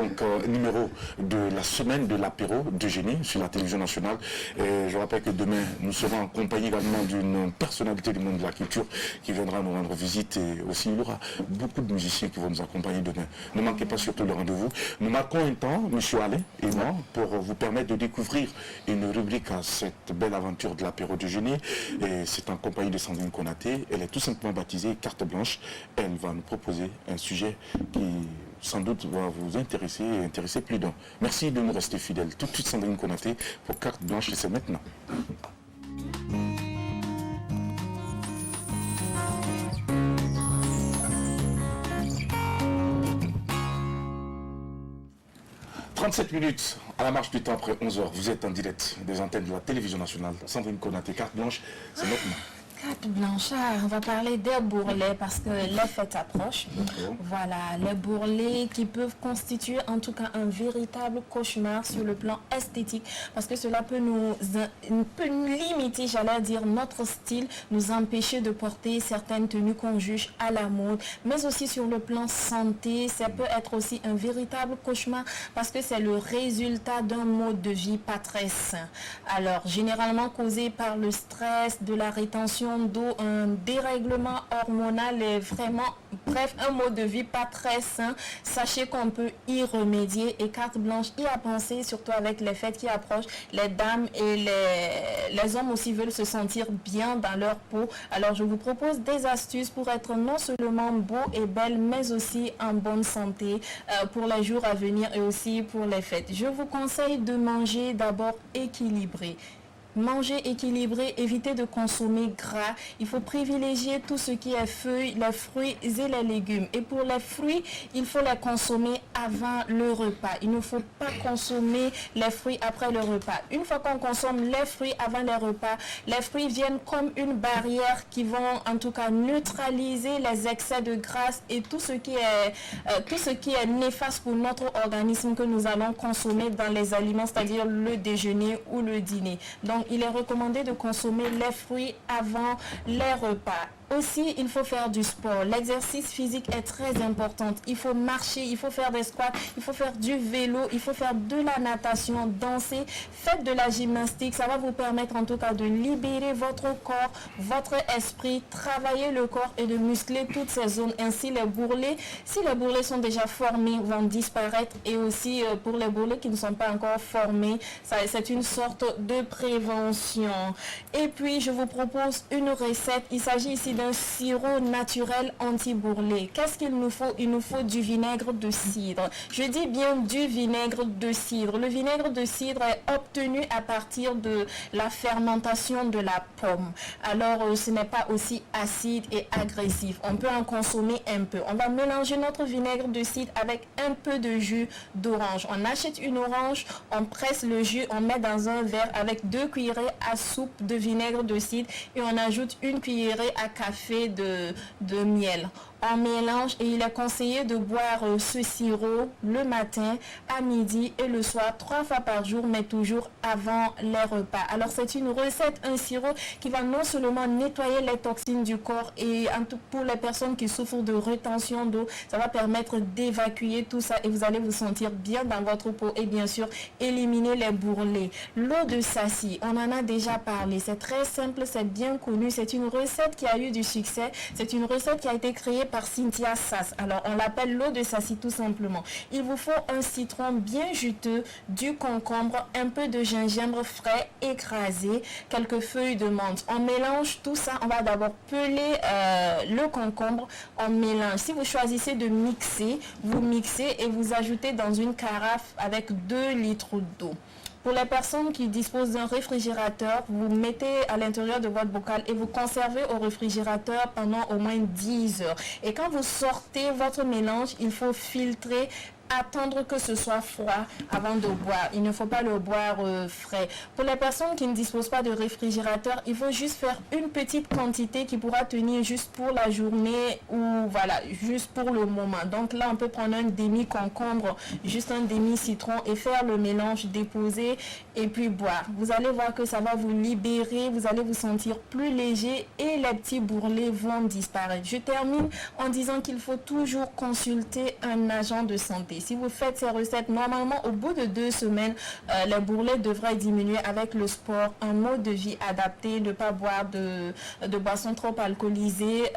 numéro de la semaine de l'apéro de génie sur la télévision nationale. Et je rappelle que demain, nous serons en compagnie également d'une personnalité du monde de la culture qui viendra nous rendre visite. Et aussi, il y aura beaucoup de musiciens qui vont nous accompagner demain. Ne manquez pas surtout le rendez-vous. Nous marquons un temps, M. Alain et moi, pour vous permettre de découvrir une rubrique à cette belle aventure de l'apéro de génie. Et c'est en compagnie de Sandrine Konaté. Elle est tout simplement baptisée Carte Blanche. Elle va nous proposer un sujet qui sans doute va vous intéresser et intéresser plus d'un. Merci de nous rester fidèles. Tout de suite Sandrine Konaté pour Carte Blanche et c'est maintenant. « 37 minutes à la marche du temps après 11h. Vous êtes en direct des antennes de la télévision nationale. Sandrine Konaté, Carte Blanche, c'est maintenant.
Carte blanche, on va parler des bourrelets parce que les fêtes approchent. Voilà, les bourrelets qui peuvent constituer en tout cas un véritable cauchemar sur le plan esthétique parce que cela peut nous limiter, j'allais dire, notre style, nous empêcher de porter certaines tenues qu'on juge à la mode, mais aussi sur le plan santé, ça peut être aussi un véritable cauchemar parce que c'est le résultat d'un mode de vie pas très sain. Alors, généralement causé par le stress, de la rétention d'eau, un dérèglement hormonal et vraiment, bref, un mode de vie pas très sain. Sachez qu'on peut y remédier et Carte Blanche y a pensé, surtout avec les fêtes qui approchent. Les dames et les hommes aussi veulent se sentir bien dans leur peau. Alors je vous propose des astuces pour être non seulement beau et belle, mais aussi en bonne santé pour les jours à venir et aussi pour les fêtes. Je vous conseille de manger d'abord équilibré. Manger équilibré, éviter de consommer gras. Il faut privilégier tout ce qui est feuilles, les fruits et les légumes. Et pour les fruits, il faut les consommer avant le repas. Il ne faut pas consommer les fruits après le repas. Une fois qu'on consomme les fruits avant les repas, les fruits viennent comme une barrière qui vont en tout cas neutraliser les excès de graisse et tout ce qui est néfaste pour notre organisme que nous allons consommer dans les aliments, c'est-à-dire le déjeuner ou le dîner. Donc, il est recommandé de consommer les fruits avant les repas. Aussi, il faut faire du sport. L'exercice physique est très important. Il faut marcher, il faut faire des squats, il faut faire du vélo, il faut faire de la natation, danser. Faites de la gymnastique. Ça va vous permettre en tout cas de libérer votre corps, votre esprit, travailler le corps et de muscler toutes ces zones. Ainsi, les bourrelets, si les bourrelets sont déjà formés, vont disparaître. Et aussi, pour les bourrelets qui ne sont pas encore formés, c'est une sorte de prévention. Et puis, je vous propose une recette. Il s'agit ici d'un sirop naturel anti-bourrelet. Qu'est-ce qu'il nous faut? Il nous faut du vinaigre de cidre. Je dis bien du vinaigre de cidre. Le vinaigre de cidre est obtenu à partir de la fermentation de la pomme. Alors, ce n'est pas aussi acide et agressif. On peut en consommer un peu. On va mélanger notre vinaigre de cidre avec un peu de jus d'orange. On achète une orange, on presse le jus, on met dans un verre avec 2 cuillerées à soupe de vinaigre de cidre et on ajoute une cuillerée à café de miel. On mélange et il est conseillé de boire ce sirop le matin, à midi et le soir, 3 fois par jour, mais toujours avant les repas. Alors c'est une recette, un sirop qui va non seulement nettoyer les toxines du corps et pour les personnes qui souffrent de rétention d'eau, ça va permettre d'évacuer tout ça et vous allez vous sentir bien dans votre peau et bien sûr éliminer les bourrelets. L'eau de Sassi, on en a déjà parlé, c'est très simple, c'est bien connu, c'est une recette qui a eu du succès, c'est une recette qui a été créée par Cynthia Sass. Alors on l'appelle l'eau de Sassi tout simplement. Il vous faut un citron bien juteux, du concombre, un peu de gingembre frais écrasé, quelques feuilles de menthe. On mélange tout ça, on va d'abord peler le concombre, on mélange. Si vous choisissez de mixer, vous mixez et vous ajoutez dans une carafe avec 2 litres d'eau. Pour les personnes qui disposent d'un réfrigérateur, vous mettez à l'intérieur de votre bocal et vous conservez au réfrigérateur pendant au moins 10 heures. Et quand vous sortez votre mélange, il faut filtrer, attendre que ce soit froid avant de boire. Il ne faut pas le boire frais. Pour les personnes qui ne disposent pas de réfrigérateur, il faut juste faire une petite quantité qui pourra tenir juste pour la journée ou voilà, juste pour le moment. Donc là, on peut prendre un demi-concombre, juste un demi-citron et faire le mélange, déposer et puis boire. Vous allez voir que ça va vous libérer, vous allez vous sentir plus léger et les petits bourrelets vont disparaître. Je termine en disant qu'il faut toujours consulter un agent de santé. Si vous faites ces recettes, normalement, au bout de 2 semaines, les bourrelets devraient diminuer avec le sport, un mode de vie adapté, ne pas boire de boissons trop alcoolisées,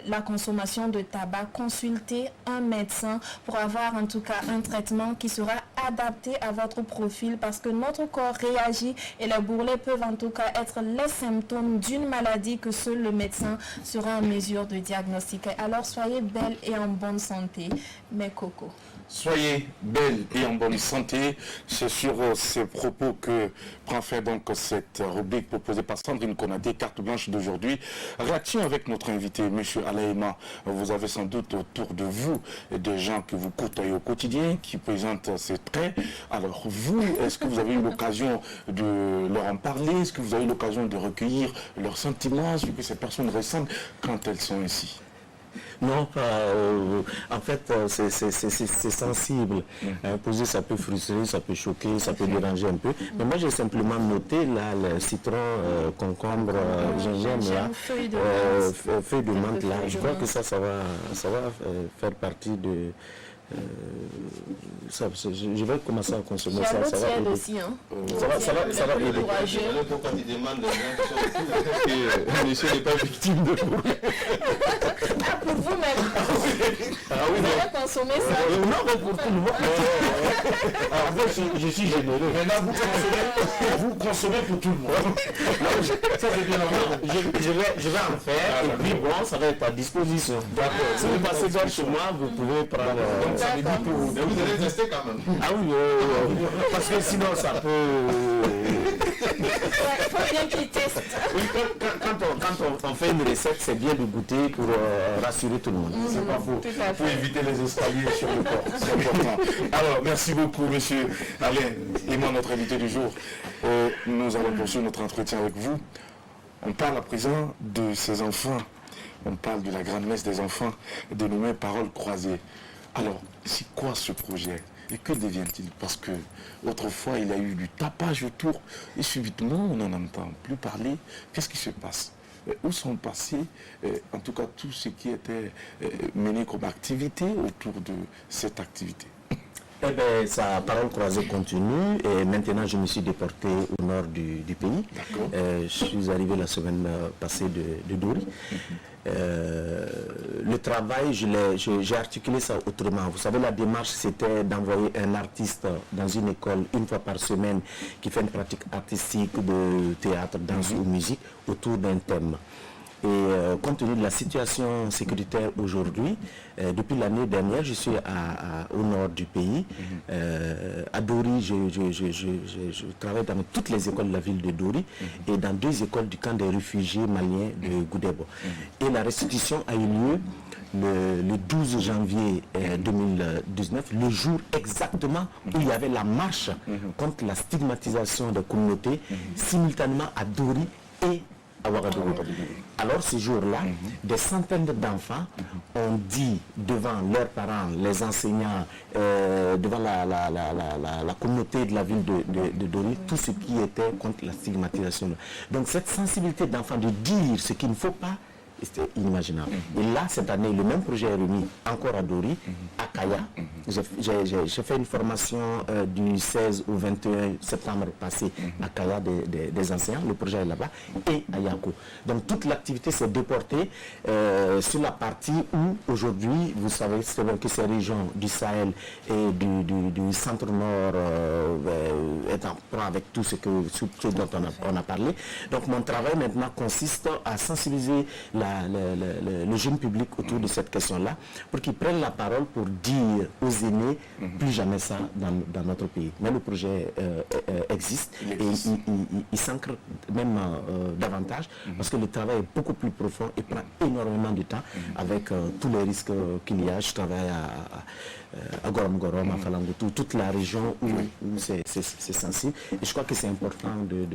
la consommation de tabac. Consultez un médecin pour avoir en tout cas un traitement qui sera adapté à votre profil parce que notre corps réagit et les bourrelets peuvent en tout cas être les symptômes d'une maladie que seul le médecin sera en mesure de diagnostiquer. Alors soyez belle et en bonne santé, mes cocos.
Soyez belle et en bonne santé. C'est sur ces propos que prend fin donc cette rubrique proposée par Sandrine Konaté, carte blanche d'aujourd'hui. Réaction avec notre invité, M. Alaïma. Vous avez sans doute autour de vous des gens que vous côtoyez au quotidien, qui présentent ces traits. Alors vous, est-ce que vous avez eu l'occasion de leur en parler? Est-ce que vous avez eu l'occasion de recueillir leurs sentiments sur que ces personnes ressentent quand elles sont ici?
Non, en fait, c'est sensible. Poser, ça peut frustrer, ça peut choquer, ça peut déranger un peu. Mais moi, j'ai simplement noté là, le citron, concombre, gingembre, feuille de menthe là. Je crois que ça va faire partie de... je vais commencer à consommer ça. Ça va aider.
Aussi, hein.
Ça va aider.
Quand il demande les gens que monsieur n'est pas victime de vous.
Pour vous-même. Vous allez consommer ça.
Non, mais pour tout le monde. En fait, je suis généreux.
Maintenant, vous consommez pour tout le monde.
Ça, c'est bien normal. Je vais en faire. Et puis, bon, ça va être à disposition. D'accord. Si vous passez vers chez moi, vous pouvez prendre...
Ça veut dire pour vous. Mais vous allez tester quand même.
Ah oui, parce que sinon ça peut...
Il faut bien qu'ils testent.
Oui, quand on fait une recette, c'est bien de goûter pour rassurer tout le monde.
C'est pas faux. Pour éviter les escaliers sur le corps. C'est important. Alors, merci beaucoup, monsieur Alain Aima, notre invité du jour. Nous allons poursuivre notre entretien avec vous. On parle à présent de ces enfants. On parle de la grande messe des enfants, dénommée Paroles croisées. Alors, c'est quoi ce projet et que devient-il? Parce que autrefois, il y a eu du tapage autour et subitement, on n'en entend plus parler. Qu'est-ce qui se passe? Où sont passés, en tout cas, tout ce qui était mené comme activité autour de cette activité?
Eh bien, sa parole croisée continue et maintenant je me suis déporté au nord du pays. Je suis arrivé la semaine passée de Dori. Le travail, j'ai articulé ça autrement. Vous savez, la démarche, c'était d'envoyer un artiste dans une école une fois par semaine qui fait une pratique artistique de théâtre, danse ou musique autour d'un thème. Et compte tenu de la situation sécuritaire aujourd'hui, depuis l'année dernière, je suis au nord du pays. À Dori, je travaille dans toutes les écoles de la ville de Dori et dans 2 écoles du camp des réfugiés maliens de Goudebo. Et la restitution a eu lieu le 12 janvier 2019, le jour exactement où il y avait la marche contre la stigmatisation des communautés, simultanément à Dori et à Ouagadougou. Alors ce jour-là, des centaines d'enfants ont dit devant leurs parents, les enseignants, devant la communauté de la ville de Dori, tout ce qui était contre la stigmatisation. Donc cette sensibilité d'enfants de dire ce qu'il ne faut pas, c'était inimaginable. Et là, cette année, le même projet est remis encore à Dori, à Kaya. J'ai fait une formation du 16 au 21 septembre passé à Kaya des enseignants. Le projet est là-bas. Et à Yako. Donc toute l'activité s'est déportée sur la partie où aujourd'hui, vous savez que ces régions du Sahel et du centre-nord est en proie avec tout ce dont on a parlé. Donc mon travail maintenant consiste à sensibiliser le jeune public autour de cette question-là pour qu'ils prennent la parole pour dire aux aînés plus jamais ça dans notre pays. Mais le projet existe et il s'ancre même davantage parce que le travail est beaucoup plus profond et prend énormément de temps avec tous les risques qu'il y a. Je travaille à Gorom, à Falangotou, toute la région où c'est sensible. Et je crois que c'est important de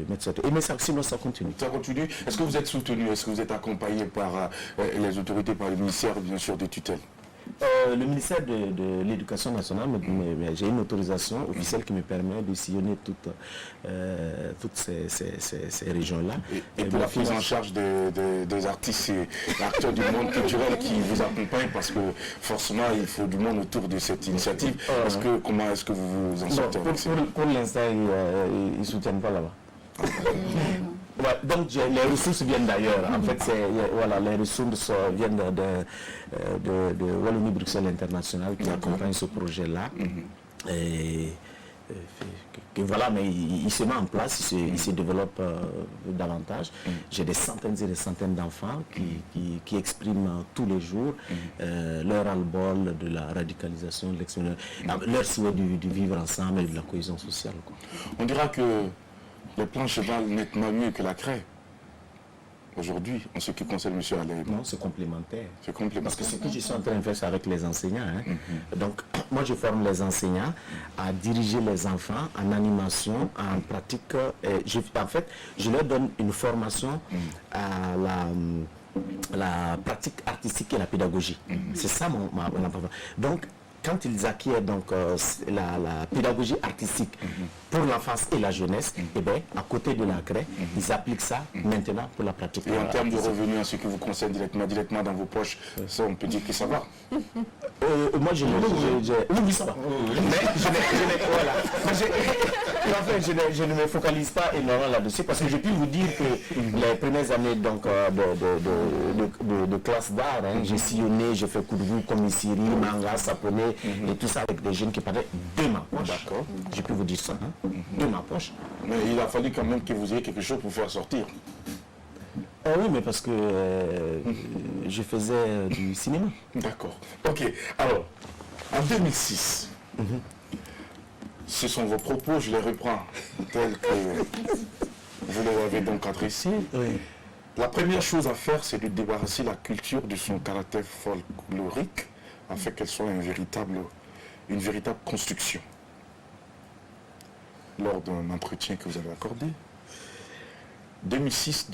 mettre ça. Mais sinon ça continue.
Ça continue. Est-ce que vous êtes soutenu, est-ce que vous êtes accompagné par les autorités, par le ministère, bien sûr, des tutelles?
Le ministère de l'Éducation nationale, j'ai une autorisation officielle qui me permet de sillonner toutes ces régions-là.
Et pour la prise en charge des artistes et acteurs du monde culturel qui vous accompagnent, parce que forcément il faut du monde autour de cette initiative. Comment est-ce que vous vous en sortez?
Pour l'instant, ils ne soutiennent pas là-bas. Ouais, donc les ressources viennent d'ailleurs. En fait, les ressources viennent de Wallonie-Bruxelles International qui accompagne ce projet-là. Voilà, mais il se met en place, il se développe davantage. J'ai des centaines et des centaines d'enfants qui expriment tous les jours leur ras-le-bol de la radicalisation, de l'extérieur, leur souhait de vivre ensemble et de la cohésion sociale, quoi.
On dira que les planches valent nettement mieux que la craie. Aujourd'hui, en ce qui concerne M. Alain.
Non, c'est complémentaire.
C'est complémentaire.
Parce que ce que je suis en train de faire, c'est avec les enseignants. Donc, moi, je forme les enseignants à diriger les enfants en animation, en pratique. En fait, je leur donne une formation à la pratique artistique et la pédagogie. C'est ça mon donc, quand ils acquièrent donc, la pédagogie artistique pour l'enfance et la jeunesse, eh bien, à côté de la craie, ils appliquent ça maintenant pour la pratique.
Et en termes de revenus, en ce qui vous concerne directement dans vos poches, ça, on peut dire que ça va.
Moi, oui, ça va. Mais je ne me focalise pas énormément là-dessus parce que je peux vous dire que les premières années donc, de classe d'art, j'ai sillonné, j'ai fait coup de vue comme Isiri, manga, saponais et tout ça avec des jeunes qui parlaient de ma poche. D'accord. Je peux vous dire ça, de ma poche.
Mais il a fallu quand même que vous ayez quelque chose pour faire sortir.
Oui, mais parce que je faisais du cinéma.
D'accord. Ok. Alors, en 2006, ce sont vos propos, je les reprends tels que vous les avez donc adressés.
Oui.
La première chose à faire, c'est de débarrasser la culture de son caractère folklorique, afin qu'elle soit une véritable construction. Lors d'un entretien que vous avez accordé, 2006,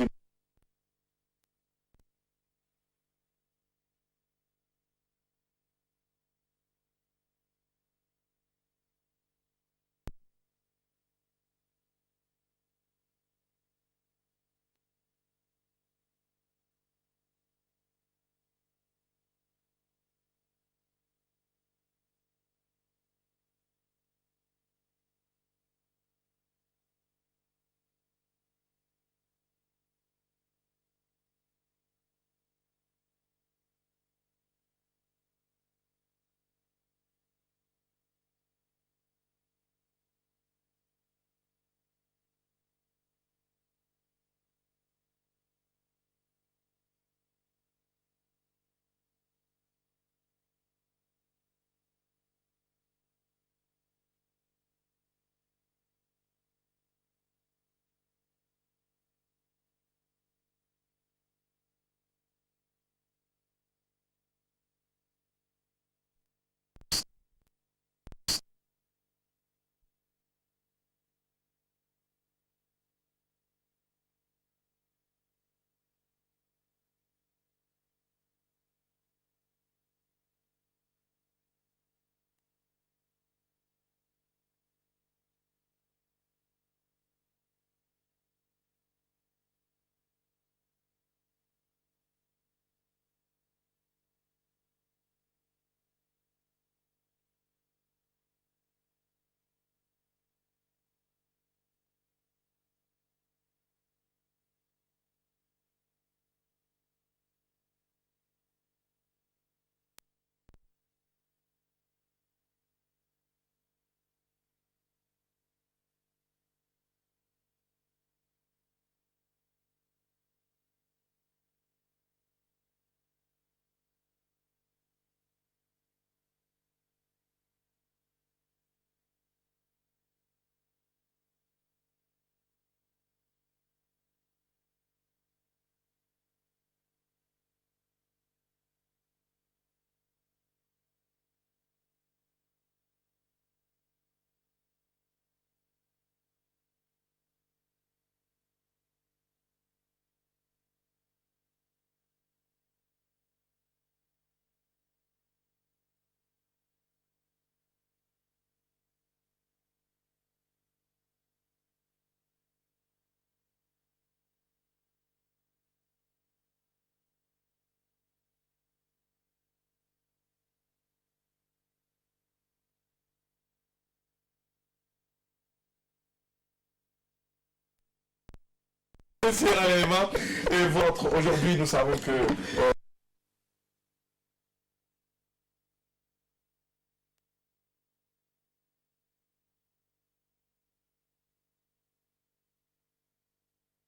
Sierra Leone et votre. Aujourd'hui, nous savons que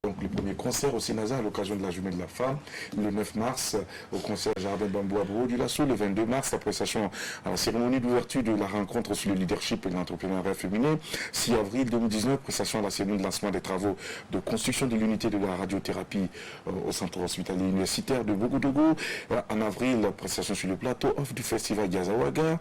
donc le premier concert au Sénasa à l'occasion de la Journée de la Femme, le 9 mars au concert Jardin Bambou à Brou du Lasso, le 22 mars la prestation à la cérémonie d'ouverture de la rencontre sur le leadership et l'entrepreneuriat féminin, 6 avril 2019, prestation à la cérémonie de lancement des travaux de construction de l'unité de la radiothérapie au centre hospitalier universitaire de Bogodogo, en avril prestation sur le plateau off du festival Gazawaga,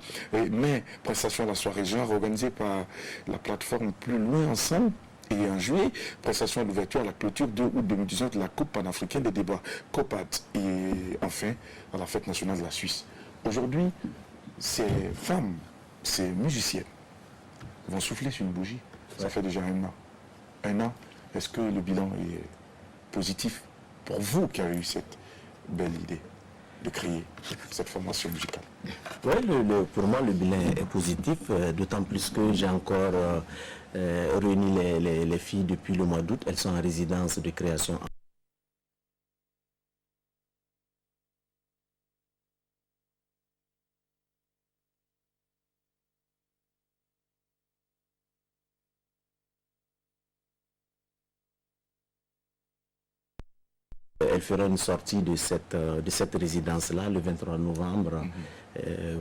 mai prestation à la soirée genre organisée par la plateforme Plus Loin Ensemble. Et en juillet, prestation d'ouverture à la clôture 2 août 2019 de la Coupe panafricaine des débats COPAD et enfin à la fête nationale de la Suisse. Aujourd'hui, ces femmes, ces musiciennes vont souffler sur une bougie. Ça fait déjà un an. Un an, est-ce que le bilan est positif pour vous qui avez eu cette belle idée de créer cette formation musicale?
Oui, pour moi le bilan est positif, d'autant plus que j'ai encore réuni les filles depuis le mois d'août. Elles sont en résidence de création. Elles feront une sortie de cette résidence-là le 23 novembre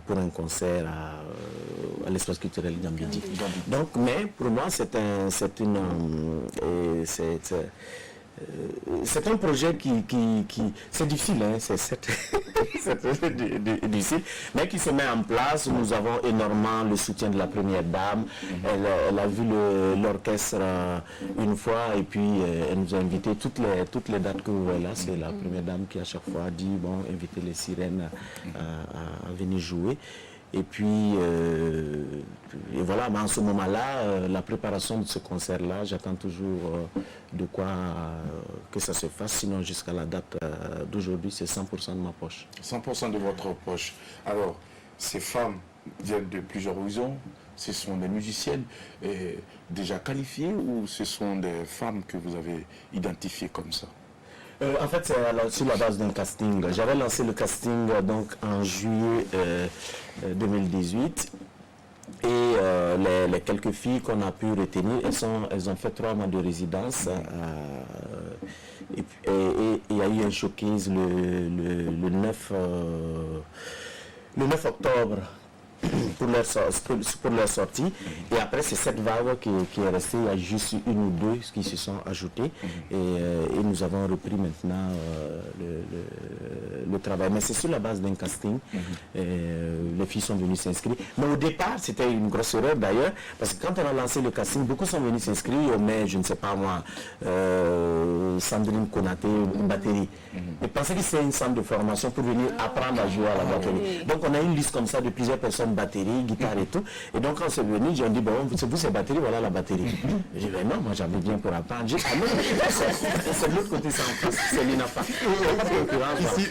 pour un concert à l'espace culturel Gambidi. Donc, mais pour moi, c'est un projet qui c'est difficile, hein, c'est difficile, mais qui se met en place. Nous avons énormément le soutien de la première dame. Elle a vu l'orchestre une fois et puis elle nous a invité toutes les dates que vous voyez là. C'est la première dame qui à chaque fois dit bon, invitez les sirènes à venir jouer. Et puis, et voilà, mais en ce moment-là, la préparation de ce concert-là, j'attends toujours de quoi que ça se fasse. Sinon, jusqu'à la date d'aujourd'hui, c'est 100% de ma poche.
100% de votre poche. Alors, ces femmes viennent de plusieurs horizons. Ce sont des musiciennes déjà qualifiées ou ce sont des femmes que vous avez identifiées comme ça?
En fait, c'est sur la base d'un casting. J'avais lancé le casting donc en juillet 2018 et les quelques filles qu'on a pu retenir, elles ont fait 3 mois de résidence et il y a eu un showcase le 9 octobre. Pour leur sortie. Et après, c'est cette vague qui est restée. Il y a juste une ou deux qui se sont ajoutées. Et nous avons repris maintenant le travail. Mais c'est sur la base d'un casting. Les filles sont venues s'inscrire. Mais au départ, c'était une grosse erreur d'ailleurs. Parce que quand on a lancé le casting, beaucoup sont venus s'inscrire. Mais je ne sais pas moi, Sandrine Konaté, une batterie. Et pensaient que c'est une centre de formation pour venir apprendre à jouer à la batterie. Donc on a une liste comme ça de plusieurs personnes, batterie, guitare et tout. Et donc quand c'est venu, j'ai dit, bon, c'est vous c'est batterie, voilà la batterie. J'ai dit, non, moi j'avais bien pour apprendre. J'ai dit, ah non, c'est de l'autre côté, c'est en France, c'est l'INAFA. Ici,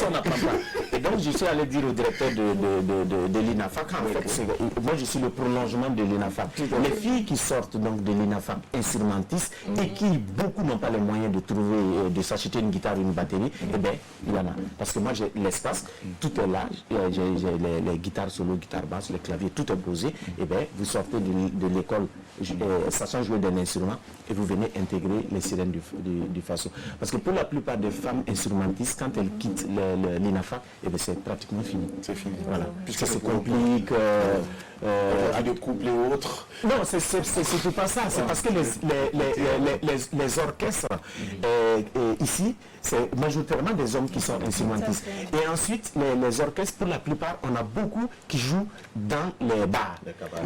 on n'apprend pas. Et donc je suis allé dire au directeur de l'INAFA qu'en fait, moi je suis le prolongement de l'INAFA. Les filles qui sortent donc de l'INAFA instrumentistes et qui, beaucoup n'ont pas les moyens de trouver, de s'acheter une guitare ou une batterie, eh bien, il y en a. Parce que moi j'ai l'espace, tout est là, j'ai les guitares solo, guitare basse, le clavier, tout est posé. Et bien, vous sortez de l'école, sachant jouer d'un instrument, et vous venez intégrer les sirènes du faso. Parce que pour la plupart des femmes instrumentistes, quand elles quittent l'INAFA, eh bien, c'est pratiquement fini.
C'est fini.
Voilà. Puisque ça se complique.
De couple et autres.
Non, c'est pas ça. C'est parce que les orchestres ici, c'est majoritairement des hommes qui sont instrumentistes. Et ensuite, les orchestres, pour la plupart, on a beaucoup qui jouent dans les bars.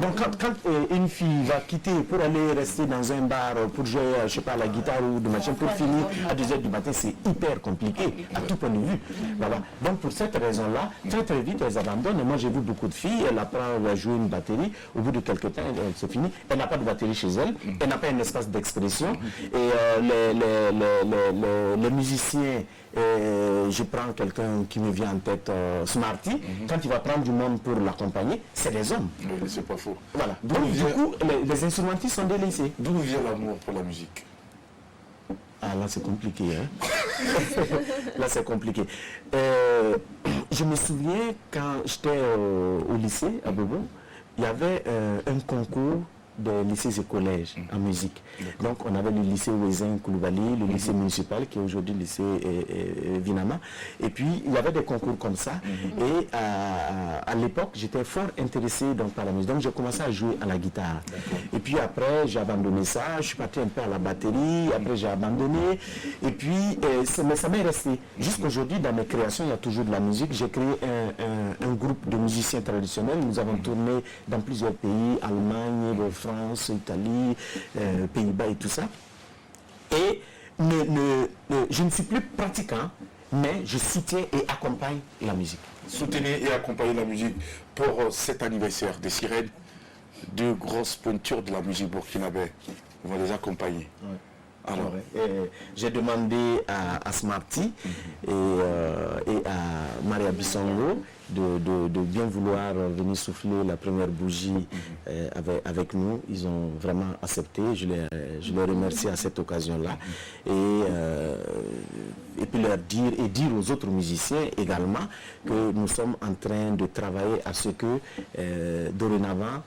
Donc quand une fille va quitter pour aller rester dans un bar pour jouer, je sais pas, la guitare ou de machin, pour finir à 2h du matin, c'est hyper compliqué à tout point de vue. Voilà. Donc pour cette raison-là, très vite, elles abandonnent. Et moi, j'ai vu beaucoup de filles, elles apprennent à jouer une batterie, au bout de quelques temps, elle se finit, elle n'a pas de batterie chez elle, elle n'a pas un espace d'expression, et les musiciens, je prends quelqu'un qui me vient en tête, Smarty, quand il va prendre du monde pour l'accompagner, c'est des hommes.
C'est pas faux.
Voilà. Donc du coup, les instrumentistes sont délaissés.
D'où vient l'amour pour la musique?
Ah, là, c'est compliqué. Hein? Là, c'est compliqué. Je me souviens, quand j'étais au lycée, à Bobo, il y avait un concours des lycées et collèges en musique. Donc, on avait le lycée Ouezin Koulibaly, le lycée municipal, qui est aujourd'hui le lycée Vinama. Et puis, il y avait des concours comme ça. Et à l'époque, j'étais fort intéressé donc, par la musique. Donc, j'ai commencé à jouer à la guitare. Et puis après, j'ai abandonné ça. Je suis parti un peu à la batterie. Après, j'ai abandonné. Et puis, mais ça m'est resté. Jusqu'aujourd'hui, dans mes créations, il y a toujours de la musique. J'ai créé un groupe de musiciens traditionnels. Nous avons tourné dans plusieurs pays, Allemagne, France, Italie, Pays-Bas et tout ça. Et je ne suis plus pratiquant, mais je soutiens et accompagne la musique.
Soutenez et accompagnez la musique pour cet anniversaire des Sirènes, deux grosses pointures de la musique burkinabé. On va les accompagner.
Ouais.
Alors,
j'ai demandé à Smarty et à Maria Bissongo de bien vouloir venir souffler la première bougie avec nous. Ils ont vraiment accepté. Je les remercie à cette occasion-là. Et puis leur dire aux autres musiciens également que nous sommes en train de travailler à ce que dorénavant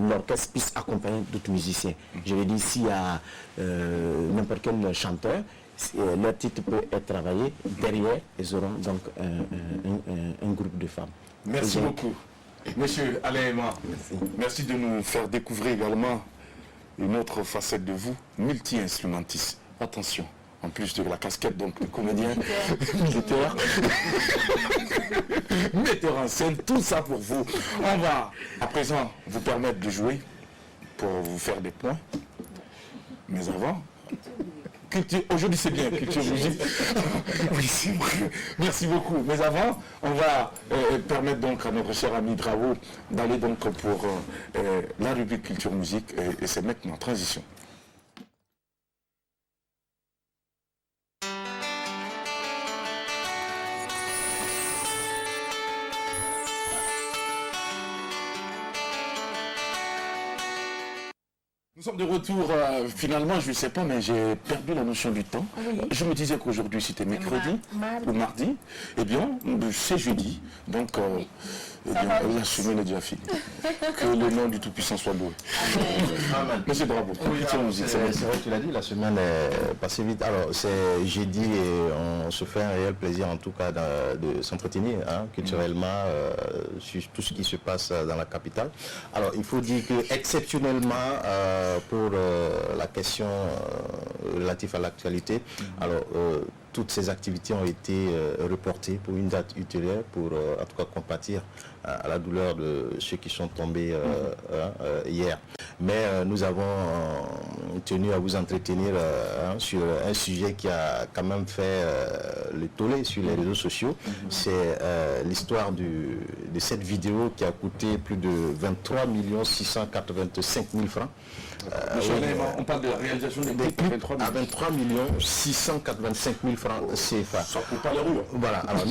l'orchestre puisse accompagner d'autres musiciens. Je veux dire, s'il y a n'importe quel chanteur, leur titre peut être travaillé. Derrière, ils auront donc un groupe de femmes.
merci beaucoup. Monsieur Alain Emma, merci de nous faire découvrir également une autre facette de vous, multi-instrumentiste. Attention, en plus de la casquette donc de comédien, militaire, metteur en scène, tout ça pour vous. On va à présent vous permettre de jouer pour vous faire des points. Mais avant, aujourd'hui c'est bien, culture musique. Oui, c'est vrai. Merci beaucoup. Mais avant, on va permettre donc à notre cher ami Dravo d'aller donc pour la rubrique culture musique et c'est maintenant transition. Nous sommes de retour, finalement, je ne sais pas, mais j'ai perdu la notion du temps. Oui. Je me disais qu'aujourd'hui c'était mercredi ou mardi. Eh bien, c'est jeudi, donc eh bien, la semaine est déjà finie. Que le nom du Tout-Puissant soit loué. Monsieur Bravo,
c'est vrai que tu l'as dit, la semaine est passée vite. Alors, c'est jeudi et on se fait un réel plaisir, en tout cas, de s'entretenir culturellement sur tout ce qui se passe dans la capitale. Alors, il faut dire que exceptionnellement, pour la question relative à l'actualité, alors toutes ces activités ont été reportées pour une date ultérieure pour en tout cas compatir à la douleur de ceux qui sont tombés hier. Mais nous avons tenu à vous entretenir sur un sujet qui a quand même fait le tollé sur les réseaux sociaux. C'est l'histoire de cette vidéo qui a coûté plus de 23 685 000 francs.
On parle de la réalisation des clips
à 23 685 000 francs CFA.
Ça coûte pas les rues.
Voilà, alors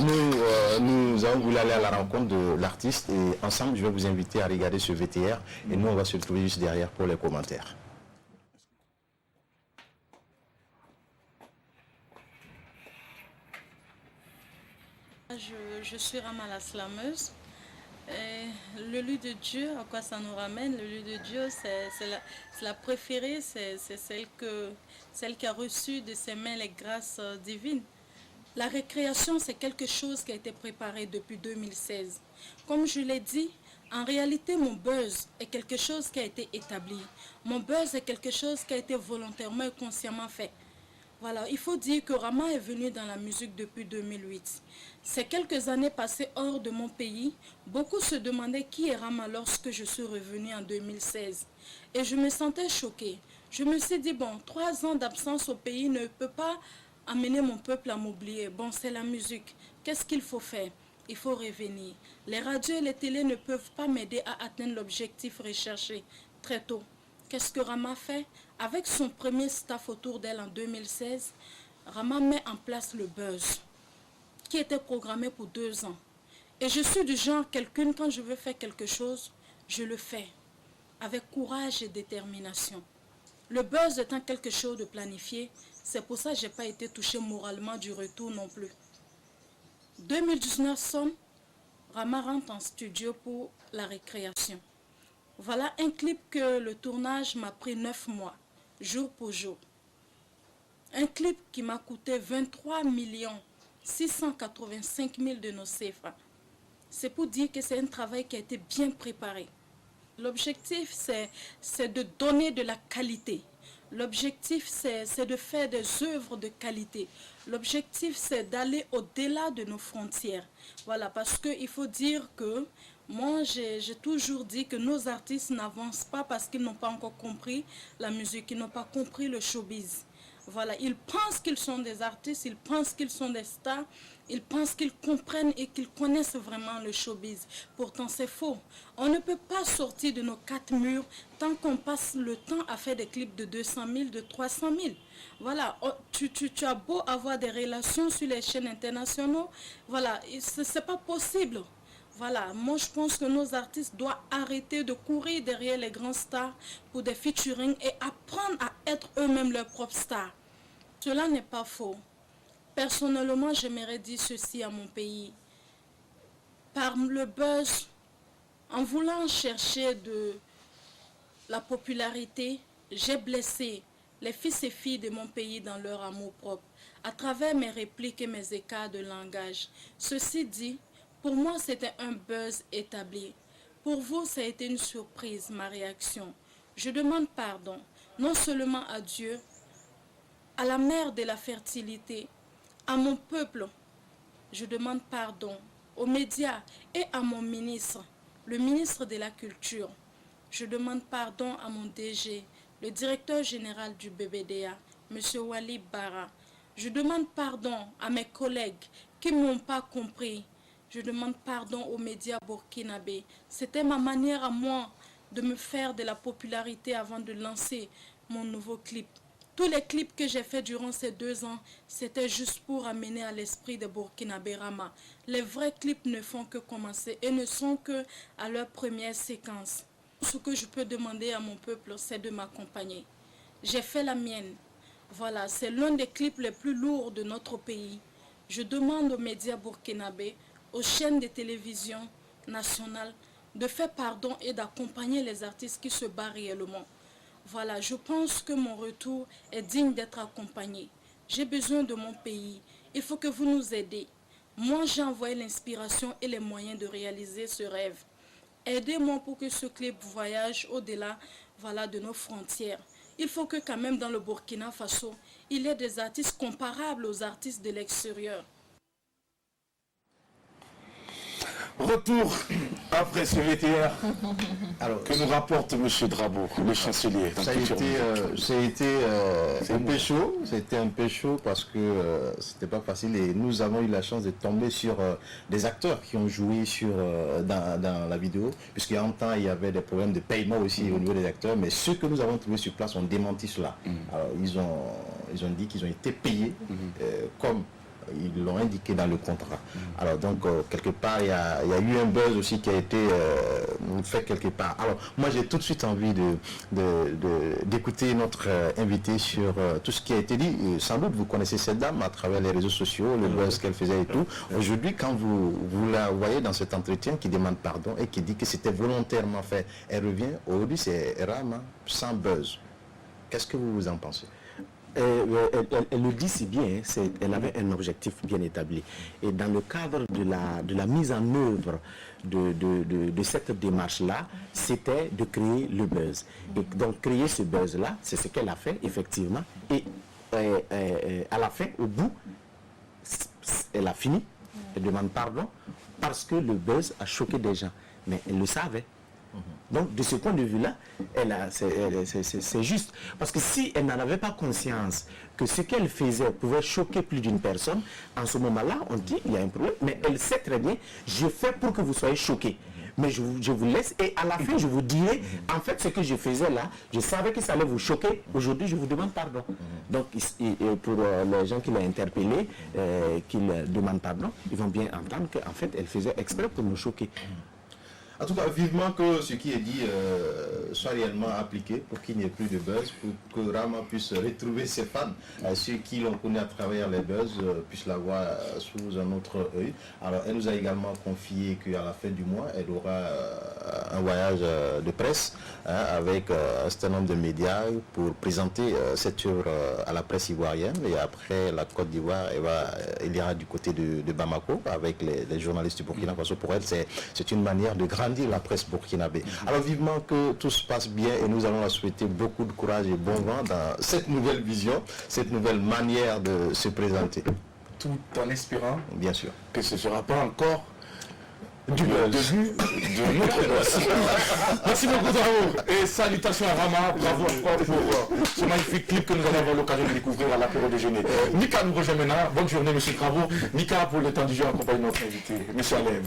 nous avons voulu aller à la rencontre de l'artiste et ensemble je vais vous inviter à regarder ce VTR et nous on va se retrouver juste derrière pour les commentaires.
Je suis Rama la slameuse. Le lieu de Dieu, à quoi ça nous ramène? Le lieu de Dieu, c'est la préférée, c'est celle qui a reçu de ses mains les grâces divines. La récréation, c'est quelque chose qui a été préparé depuis 2016. Comme je l'ai dit, en réalité, mon buzz est quelque chose qui a été établi. Mon buzz est quelque chose qui a été volontairement et consciemment fait. Voilà, il faut dire que Rama est venu dans la musique depuis 2008. Ces quelques années passées hors de mon pays, beaucoup se demandaient qui est Rama lorsque je suis revenue en 2016. Et je me sentais choquée. Je me suis dit, bon, 3 ans d'absence au pays ne peut pas amener mon peuple à m'oublier. Bon, c'est la musique. Qu'est-ce qu'il faut faire? Il faut revenir. Les radios et les télés ne peuvent pas m'aider à atteindre l'objectif recherché très tôt. Qu'est-ce que Rama fait? Avec son premier staff autour d'elle en 2016, Rama met en place le buzz, qui était programmé pour 2 ans. Et je suis du genre, quelqu'un, quand je veux faire quelque chose, je le fais, avec courage et détermination. Le buzz étant quelque chose de planifié, c'est pour ça que je n'ai pas été touchée moralement du retour non plus. 2019 sonne, Rama rentre en studio pour la récréation. Voilà un clip que le tournage m'a pris 9 mois, jour pour jour. Un clip qui m'a coûté 23 685 000 de nos CFA. C'est pour dire que c'est un travail qui a été bien préparé. L'objectif, c'est de donner de la qualité. L'objectif, c'est de faire des œuvres de qualité. L'objectif, c'est d'aller au-delà de nos frontières. Voilà, parce qu'il faut dire que moi, j'ai toujours dit que nos artistes n'avancent pas parce qu'ils n'ont pas encore compris la musique, ils n'ont pas compris le showbiz. Voilà, ils pensent qu'ils sont des artistes, ils pensent qu'ils sont des stars, ils pensent qu'ils comprennent et qu'ils connaissent vraiment le showbiz. Pourtant, c'est faux. On ne peut pas sortir de nos 4 murs tant qu'on passe le temps à faire des clips de 200 000, de 300 000. Voilà, tu as beau avoir des relations sur les chaînes internationales, voilà, ce n'est pas possible. Voilà, moi je pense que nos artistes doivent arrêter de courir derrière les grands stars pour des featuring et apprendre à être eux-mêmes leurs propres stars. Cela n'est pas faux. Personnellement, j'aimerais dire ceci à mon pays. Par le buzz, en voulant chercher de la popularité, j'ai blessé les fils et filles de mon pays dans leur amour propre, à travers mes répliques et mes écarts de langage. Ceci dit, pour moi, c'était un buzz établi. Pour vous, ça a été une surprise, ma réaction. Je demande pardon, non seulement à Dieu, à la mère de la fertilité, à mon peuple. Je demande pardon aux médias et à mon ministre, le ministre de la Culture. Je demande pardon à mon DG, le directeur général du BBDA, M. Wali Bara. Je demande pardon à mes collègues qui ne m'ont pas compris. Je demande pardon aux médias burkinabés. C'était ma manière à moi de me faire de la popularité avant de lancer mon nouveau clip. Tous les clips que j'ai faits durant ces 2 ans, c'était juste pour amener à l'esprit des Burkinabés Rama. Les vrais clips ne font que commencer et ne sont que à leur première séquence. Ce que je peux demander à mon peuple, c'est de m'accompagner. J'ai fait la mienne. Voilà, c'est l'un des clips les plus lourds de notre pays. Je demande aux médias burkinabés, aux chaînes de télévision nationales, de faire pardon et d'accompagner les artistes qui se battent réellement. Voilà, je pense que mon retour est digne d'être accompagné. J'ai besoin de mon pays. Il faut que vous nous aidiez. Moi, j'ai envoyé l'inspiration et les moyens de réaliser ce rêve. Aidez-moi pour que ce clip voyage au-delà, voilà, de nos frontières. Il faut que quand même dans le Burkina Faso, il y ait des artistes comparables aux artistes de l'extérieur.
Retour après ce VTR que nous rapporte M. Drabo, le chancelier.
Ça a été un peu chaud. C'était un peu chaud parce que c'était pas facile et nous avons eu la chance de tomber sur des acteurs qui ont joué dans la vidéo, puisqu'il y a un temps il y avait des problèmes de paiement aussi au niveau des acteurs, mais ceux que nous avons trouvés sur place ont démenti cela. Alors, ils ont dit qu'ils ont été payés comme ils l'ont indiqué dans le contrat. Alors donc quelque part il y a eu un buzz aussi qui a été fait quelque part. Alors moi j'ai tout de suite envie d'écouter notre invité sur tout ce qui a été dit. Et sans doute vous connaissez cette dame à travers les réseaux sociaux, le buzz qu'elle faisait et tout. Aujourd'hui quand vous la voyez dans cet entretien qui demande pardon et qui dit que c'était volontairement fait, elle revient, aujourd'hui c'est Rama sans buzz. Qu'est-ce que vous en pensez?
Elle le dit si bien, elle avait un objectif bien établi. Et dans le cadre de la mise en œuvre de cette démarche-là, c'était de créer le buzz. Et donc créer ce buzz-là, c'est ce qu'elle a fait effectivement. Et à la fin, au bout, elle a fini, elle demande pardon, parce que le buzz a choqué des gens. Mais elle le savait. Donc, de ce point de vue-là, c'est juste. Parce que si elle n'en avait pas conscience que ce qu'elle faisait pouvait choquer plus d'une personne, en ce moment-là, on dit il y a un problème. Mais elle sait très bien, je fais pour que vous soyez choqués. Mais je vous laisse et à la fin, je vous dirai, en fait, ce que je faisais là, je savais que ça allait vous choquer. Aujourd'hui, je vous demande pardon. Donc, pour les gens qui l'ont interpellé, qui demandent pardon, ils vont bien entendre qu'en fait, elle faisait exprès pour nous choquer.
En tout cas, vivement que ce qui est dit soit réellement appliqué pour qu'il n'y ait plus de buzz, pour que Rama puisse retrouver ses fans, ceux qui l'ont connu à travers les buzz puissent la voir sous un autre œil. Alors, elle nous a également confié qu'à la fin du mois, elle aura un voyage de presse avec un certain nombre de médias pour présenter cette œuvre à la presse ivoirienne. Et après la Côte d'Ivoire, elle ira du côté de Bamako avec les journalistes du Burkina Faso. Pour elle, c'est une manière de grandir la presse burkinabé. Alors vivement que tout se passe bien et nous allons la souhaiter beaucoup de courage et bon vent dans cette nouvelle vision, cette nouvelle manière de se présenter.
Tout en espérant,
bien sûr,
que ce ne sera pas encore du début de notre boss. Merci beaucoup, bravo. Et salutations à Rama. Bravo encore pour ce magnifique clip que nous allons avoir l'occasion de découvrir à l'apéro déjeuner. Mika nous rejoint maintenant. Bonne journée, monsieur Bravo. Mika, pour le temps du jour, accompagne notre invité. Monsieur Alem.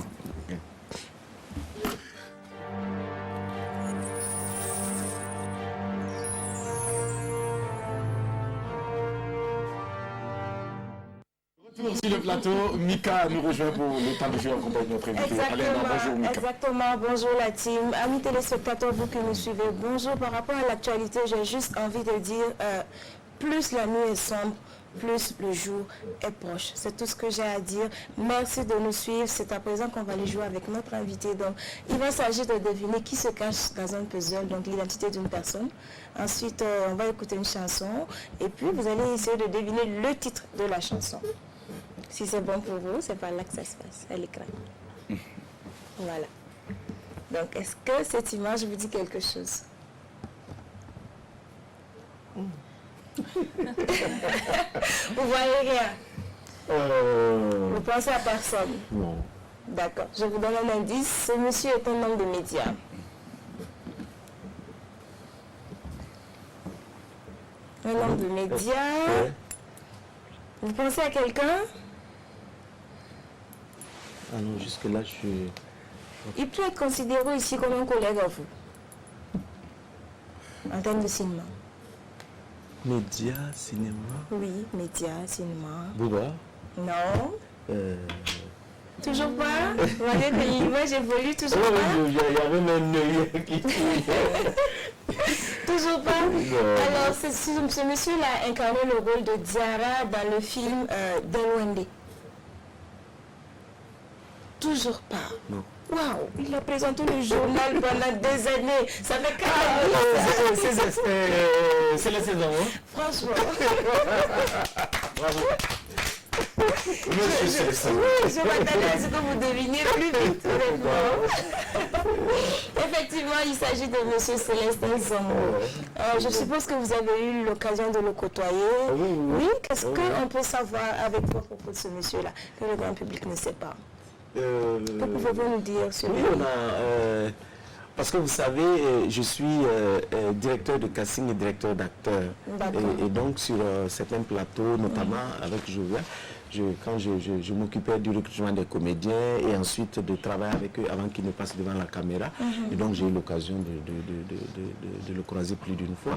Sur le plateau, Mika nous rejoint pour le temps de jeu en compagnie de notre invité. Bonjour Mika.
Exactement, bonjour la team. Amis téléspectateurs, vous qui nous suivez, bonjour. Par rapport à l'actualité, j'ai juste envie de dire, plus la nuit est sombre, plus le jour est proche. C'est tout ce que j'ai à dire. Merci de nous suivre. C'est à présent qu'on va aller jouer avec notre invité. Donc, il va s'agir de deviner qui se cache dans un puzzle, donc l'identité d'une personne. Ensuite, on va écouter une chanson et puis vous allez essayer de deviner le titre de la chanson. Si c'est bon pour vous, c'est par là que ça se passe, à l'écran. Voilà. Donc, est-ce que cette image vous dit quelque chose? Vous voyez rien? Vous pensez à personne?
Non.
D'accord. Je vous donne un indice. Ce monsieur est un homme de médias. Un homme de médias. Vous pensez à quelqu'un?
Ah non, jusque-là, je suis...
Il peut être considéré ici comme un collègue à vous, en termes de cinéma.
Média, cinéma.
Oui, médias, cinéma.
Bouba.
Non. Toujours pas? Vous voyez que l'image évolue toujours pas?
Il y avait même œil qui...
Toujours pas? Alors, ce monsieur-là a incarné le rôle de Diarra dans le film Delwende. Toujours pas?
Non.
Waouh, il a présenté le journal pendant des années. Ça fait 4 ans.
C'est les saisons.
Franchement.
Bravo.
Oui, je m'attendais à ce que vous deviniez plus vite. Effectivement, il s'agit de M. Célestin Zongo. Je suppose que vous avez eu l'occasion de le côtoyer. Oui, qu'est-ce qu'on peut savoir avec vous à propos de ce monsieur-là, que le grand public ne sait pas? Que pouvez-vous nous dire sur lui?
Oui, parce que vous savez, je suis directeur de casting et directeur d'acteur. Et donc sur certains plateaux, notamment avec Jouvia, quand je m'occupais du recrutement des comédiens et ensuite de travailler avec eux avant qu'ils ne passent devant la caméra. Et donc j'ai eu l'occasion de le croiser plus d'une fois.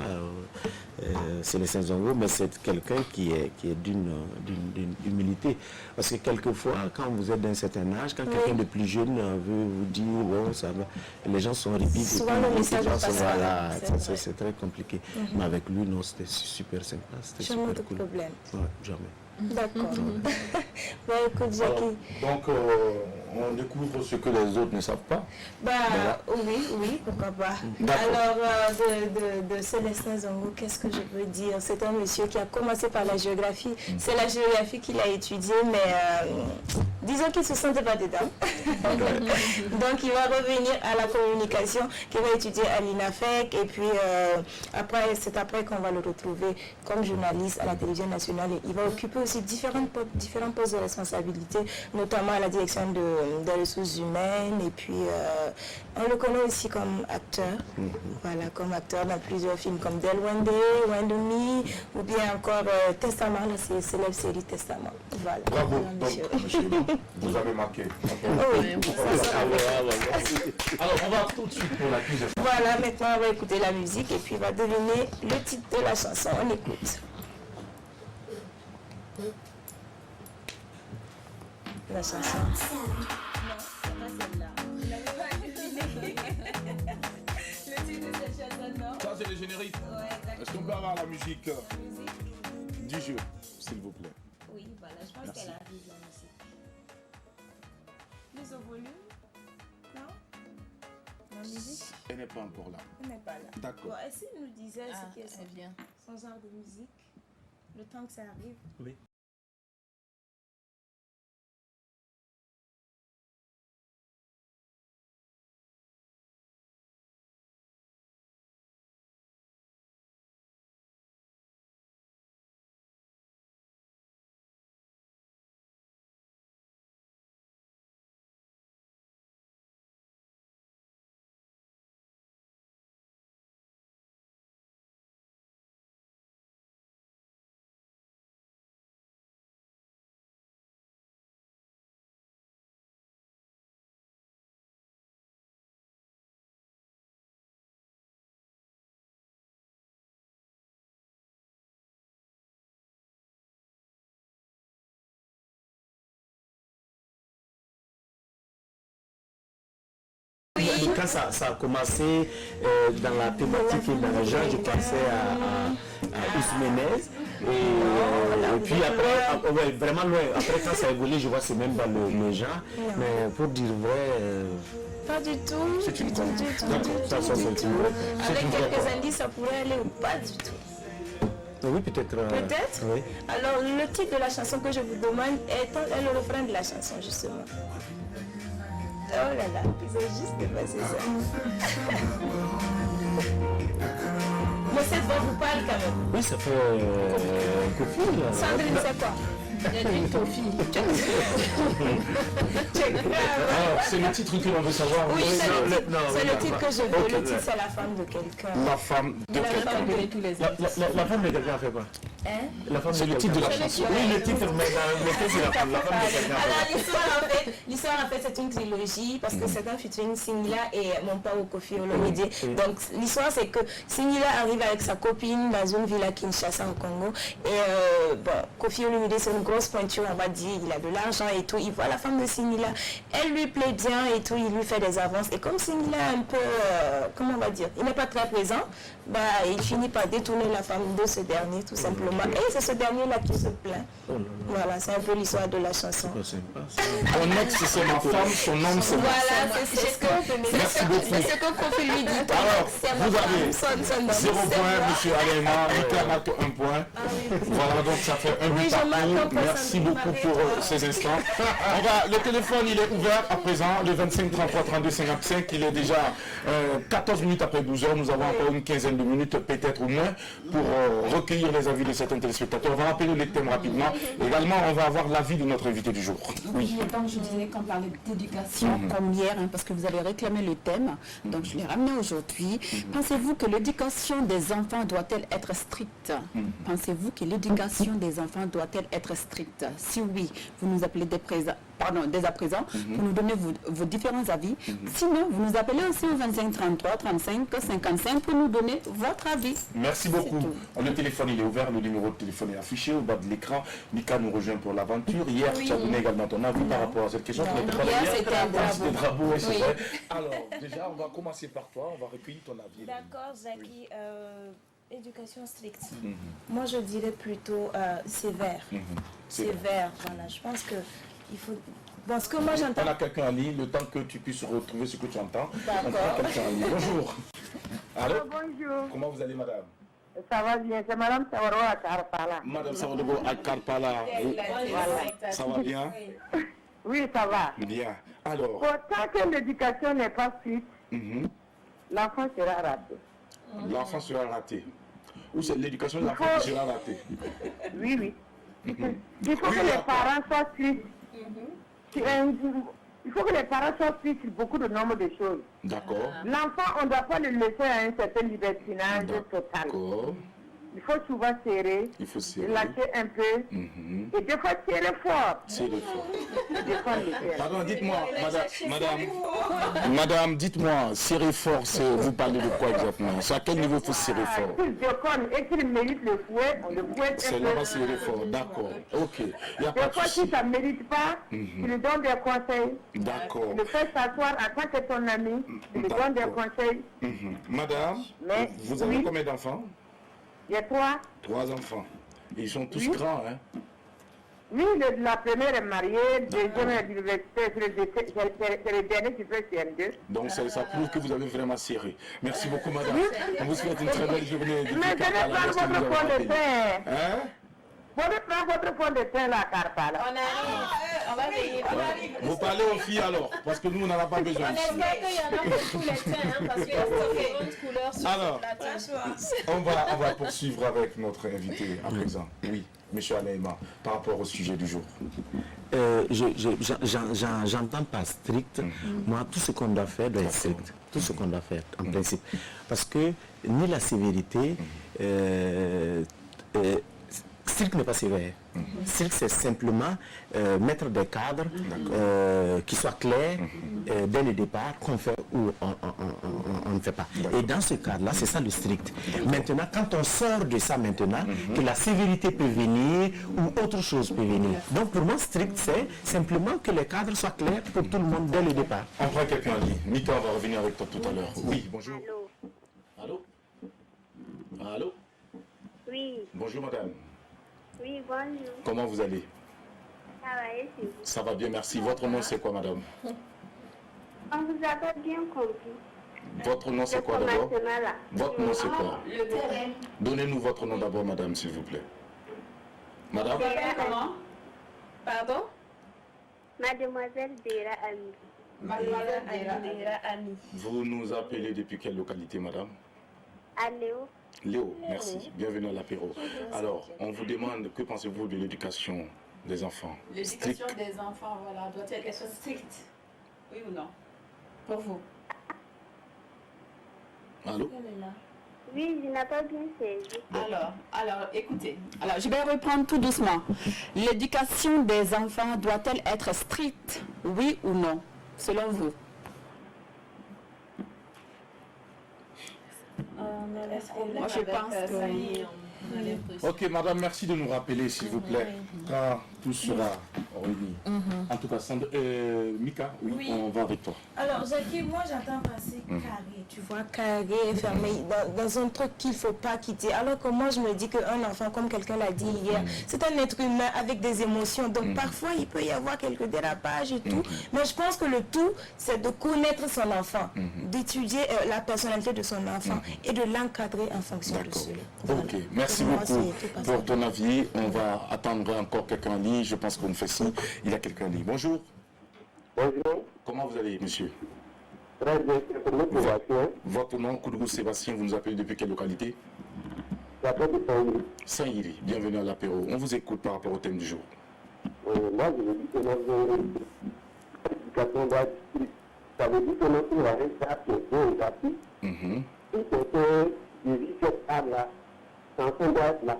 C'est les Saint-Zongo, mais c'est quelqu'un qui est d'une humilité. Parce que quelquefois, quand vous êtes d'un certain âge, quand quelqu'un de plus jeune veut vous dire, bon, ça va, les gens sont ripides.
Souvent le message passe.
Voilà, c'est très compliqué. Mais avec lui, non, c'était super sympa. C'était super cool.
Problème.
Ouais, jamais.
D'accord. Bah écoute, Jackie.
Donc, on découvre ce que les autres ne savent pas.
Bah oui, pourquoi pas. Alors, de Célestin Zongo, qu'est-ce que je peux dire? C'est un monsieur qui a commencé par la géographie. C'est la géographie qu'il a étudiée, mais disons qu'il ne se sentait pas dedans. Donc, il va revenir à la communication qu'il va étudier à l'INAFEC. Et puis, c'est après qu'on va le retrouver comme journaliste à la télévision nationale. Et il va occuper aussi différents postes de responsabilité, notamment à la direction des ressources humaines. Et puis, on le connaît aussi comme acteur. Voilà, comme acteur dans plusieurs films comme Delwende, Wendomi, ou bien encore Testament, la célèbre série Testament. Voilà.
Bravo, donc, monsieur, vous avez marqué. Alors, on va tout de suite pour la cuisine.
Voilà, maintenant on va écouter la musique et puis on va deviner le titre de la chanson. On écoute. La chanson.
Non, c'est pas celle-là.
c'est le générique. Est-ce qu'on peut avoir la musique du jeu, s'il vous plaît?
Oui, voilà, je pense qu'elle arrive la musique. Plus au volume? Non? La musique?
Elle n'est pas encore là.
Elle n'est pas là.
D'accord.
Bon, est-ce qu'il nous disait ce qu'est
vient.
son genre de musique? Le temps que ça arrive?
Oui.
Quand ça a commencé dans la thématique et dans le genre, je pensais à Ousmenez. Et puis après, ouais, vraiment loin. Après, quand ça a évolué, je vois c'est même dans le genre. Mais pour dire vrai.
Pas du tout.
C'est une
Avec quelques indices, ça pourrait aller ou pas du tout.
Oui, peut-être.
Peut-être.
Oui.
Alors, le titre de la chanson que je vous demande est le refrain de la chanson, justement. Oh là là, ils ont juste dépassé ça. Mais cette voix vous parle quand même.
Oui, ça fait un copie.
Sandrine, c'est quoi?
Alors, c'est le titre que l'on veut savoir.
Oui, c'est le titre que je veux. Le titre, c'est la femme de quelqu'un.
La femme de quelqu'un.
La femme de quelqu'un a fait quoi?
C'est le titre de la chanson.
Oui, le titre, mais c'est la femme de quelqu'un.
Alors, l'histoire, en fait, c'est une trilogie parce que c'est un featuring Singila et mon père Kofi Olomide. Donc, l'histoire, c'est que Singila arrive avec sa copine dans une ville à Kinshasa, au Congo. Et bon, Kofi Olomide, c'est une grosse pointure, on va dire. Il a de l'argent et tout. Il voit la femme de Singila. Elle lui plaît bien et tout. Il lui fait des avances. Et comme Singila est un peu, comment on va dire, il n'est pas très présent, bah, il finit par détourner la femme de ce dernier, tout simplement. Et c'est ce dernier-là qui se plaint. Voilà, c'est un peu l'histoire de la chanson.
Mon ex, c'est ma femme, son homme, c'est moi.
Voilà, c'est ce que Kofi lui dit.
Alors, vous avez 0 point, monsieur Aléma, Mika marque 1 point. Voilà, donc ça fait un but partout. Merci beaucoup pour ces instants. Le téléphone, il est ouvert à présent, le 25 33 32 55. Il est déjà 14 minutes après 12 heures. Nous avons encore une quinzaine de minutes, peut-être au moins, pour recueillir les avis de certains téléspectateurs. On va rappeler les thèmes rapidement. Également, on va avoir l'avis de notre invité du jour.
Oui, donc je disais qu'on parlait d'éducation comme hier, parce que vous avez réclamé le thème, donc je l'ai ramené aujourd'hui. Pensez-vous que l'éducation des enfants doit-elle être stricte? Pensez-vous que l'éducation des enfants doit-elle être stricte? Si oui, vous nous appelez dès à présent, pour nous donner vos différents avis. Sinon, vous nous appelez aussi au 25 33 35 55 pour nous donner votre avis.
Merci beaucoup. Le téléphone, il est ouvert, le numéro de téléphone est affiché au bas de l'écran. Mika nous rejoint pour l'aventure. Hier, tu as donné également ton avis par rapport à cette question.
Hier, c'était un
drapeau. Alors, déjà, on va commencer par toi. On va recueillir ton avis.
D'accord, Zaki. Éducation stricte. Moi, je dirais plutôt sévère. Sévère, voilà. Je pense que il faut... Bon, ce que moi j'entends...
On a quelqu'un en ligne, le temps que tu puisses retrouver ce que tu entends.
D'accord.
On prend quelqu'un en ligne. Bonjour. Allô?
Bonjour.
Comment vous allez, madame?
Ça va bien, c'est Madame Sawaro à Karpala.
Madame Sawaro à Karpala. Ça va bien?
Oui, ça va.
Bien. Alors...
Tant que l'éducation n'est pas stricte, l'enfant sera raté.
L'enfant sera raté. Ou c'est l'éducation de l'enfant qui sera ratée?
Oui, oui. Il faut que les parents soient stricts. Il faut que les parents soient stricts sur beaucoup de nombre de choses.
D'accord.
L'enfant, on ne doit pas le laisser à un certain libertinage total. il faut souvent serrer,
Il faut serrer.
lâcher un peu, et des fois serrer fort.
Serrer fort.
Défendre le cœur.
Pardon, dites-moi, madame, dites-moi, serrer fort, vous parlez de quoi exactement? C'est à quel niveau il faut serrer fort?
S'il déconne et qu'il mérite le fouet, on le fouette un
C'est
peu.
là-bas serrer fort, d'accord. Ok, il n'y a pas
Des
de
fois,
souci.
si ça ne mérite pas, tu lui donnes des conseils.
D'accord.
Tu le fais s'asseoir en tant que ton ami, tu lui donnes des conseils.
Madame,
Mais,
vous avez
oui.
combien d'enfants?
Il y a 3.
3 enfants. Ils sont tous
Oui.
grands, hein?
Oui, la première est mariée, le deuxième est à l'université, c'est le dernier qui fait CM2.
Donc ça prouve que vous avez vraiment serré. Merci beaucoup, madame. On vous souhaite une très belle journée.
Mais donnez pas votre fond de teint.
Hein?
Vous prendre votre fond de teint, la Carpa. Là.
On va veiller.
Vous parlez aux filles alors, parce que nous, on n'en a pas besoin.
On espère qu'il y en a pour tous les teints, hein, parce qu'il y a différentes couleurs sur
Alors,
la teinte.
on va poursuivre avec notre invité à présent. Oui, monsieur Alaïma, par rapport au sujet du jour.
J'entends pas strict. Moi, tout ce qu'on doit faire doit être strict. Tout ce qu'on doit faire, en principe. Parce que ni la sévérité, strict n'est pas sévère. Strict, c'est simplement mettre des cadres qui soient clairs dès le départ, qu'on fait ou on ne fait pas. Et dans ce cadre-là, c'est ça le strict. Maintenant, quand on sort de ça maintenant, que la sévérité peut venir ou autre chose peut venir. Donc pour moi, strict, c'est simplement que les cadres soient clairs pour tout le monde dès le départ.
On prend quelqu'un en ligne. Mika, on va revenir avec toi tout à l'heure. Oui, bonjour. Allô? Allô?
Oui,
Bonjour madame.
oui, bonjour.
Comment vous allez?
Ça va, et c'est vous?
Ça va bien, merci. Votre nom c'est quoi madame?
On vous a pas bien compris.
Votre nom c'est quoi
Le
d'abord?
commencement là.
Votre nom c'est quoi?
Le terrain.
Donnez-nous votre nom d'abord madame, s'il vous plaît. Madame?
Comment? Pardon?
Mademoiselle Dera Ami.
Mademoiselle Dera Ami.
Vous nous appelez depuis quelle localité madame?
À Léo.
Léo, merci. Bienvenue à l'apéro. Alors, on vous demande, que pensez-vous de l'éducation des enfants?
L'éducation des enfants, voilà, doit-elle être stricte? Oui ou non? Pour vous?
Allô?
Oui, je n'ai pas bien saisi.
Alors, écoutez. Alors, je vais reprendre tout doucement. L'éducation des enfants doit-elle être stricte? Oui ou non? Selon vous? Moi, je pense que...
Ok, madame, merci de nous rappeler, s'il vous plaît, quand tout sera remis. En tout cas, Mika, oui, on va avec toi.
Alors, Jackie, moi j'entends passer carré, tu vois, carré, fermé, dans un truc qu'il ne faut pas quitter. Alors que moi je me dis qu'un enfant, comme quelqu'un l'a dit hier, c'est un être humain avec des émotions. Donc parfois il peut y avoir quelques dérapages et tout. Mais je pense que le tout, c'est de connaître son enfant, d'étudier la personnalité de son enfant et de l'encadrer en fonction de cela.
Ok, merci beaucoup pour ton avis. On va attendre encore quelqu'un en ligne. Je pense qu'on fait signe. Il y a quelqu'un en ligne. Bonjour.
Bonjour.
Comment vous allez, monsieur?
Très bien, c'est pour notre Sébastien.
Votre nom, Koudou Sébastien, vous nous appelez depuis quelle localité?
J'appelle de Saint-Iri.
Saint-Iri, bienvenue à l'apéro. On vous écoute par rapport au thème du jour.
Moi, je me dis que notre éducation doit être stricte. Ça veut dire que notre arrêt ça, c'est bien établi. Si quelqu'un vit cette âme-là, l'enfant doit être là.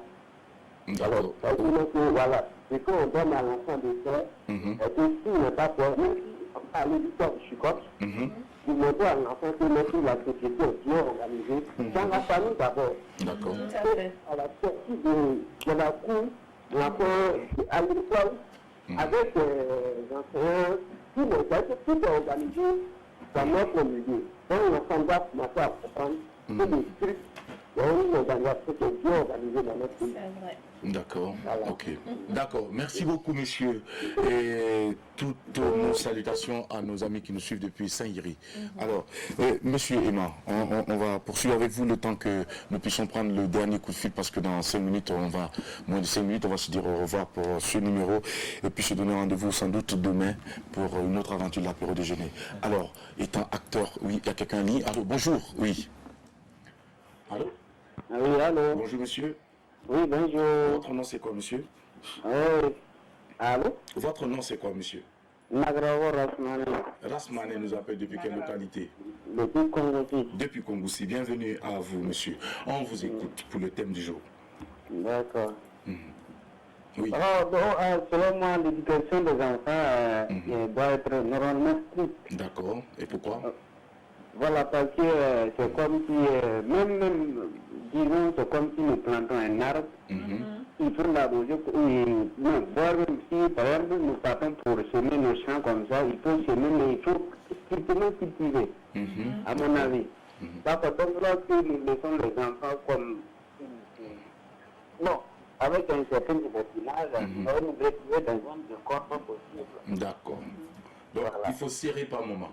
Alors, ça veut dire que, voilà, c'est qu'on donne à l'enfant de faire, et que s'il n'est pas peur, même si on parle de l'histoire du chicote, vous montrez à l'enfant que notre la société est bien organisée, dans la famille d'abord.
D'accord.
À la sortie de la cour, l'enfant à l'école, avec les enseignants, tout est organisé dans notre milieu. Donc l'enfant doit commencer à comprendre que le strict, il y a une organisation qui est bien organisée dans notre pays.
D'accord, ok. D'accord, merci beaucoup messieurs et toutes nos salutations à nos amis qui nous suivent depuis Saint-Iri. Alors, monsieur Emma, on va poursuivre avec vous le temps que nous puissions prendre le dernier coup de fil parce que dans 5 minutes, moins de 5 minutes, on va se dire au revoir pour ce numéro et puis se donner rendez-vous sans doute demain pour une autre aventure de l'apéro déjeuner. Alors, étant acteur, oui, il y a quelqu'un en ligne. Allô, bonjour, oui. Allô?
Oui, allô.
Bonjour monsieur.
Oui, bonjour.
Votre nom c'est quoi, monsieur?
Allô?
Votre nom c'est quoi, monsieur?
Magravo Rasmane.
Rasmane nous appelle depuis quelle localité?
Depuis Congoussi.
Depuis Congoussi. Bienvenue à vous, monsieur. On vous écoute pour le thème du jour.
D'accord.
Oui.
Selon moi, l'éducation des enfants doit être normalement stricte.
D'accord. Et pourquoi?
Voilà, parce que c'est comme si, disons, c'est comme si nous plantons un arbre, il faut l'arroser, voir même si, par exemple, nous partons pour semer nos champs comme ça, il faut semer, mais il faut strictement cultiver, à mon avis. D'accord, donc lorsque nous laissons les enfants comme, avec un certain libertinage, nous devons nous retrouver dans un corps pas possible.
D'accord. Donc, il faut serrer par moment.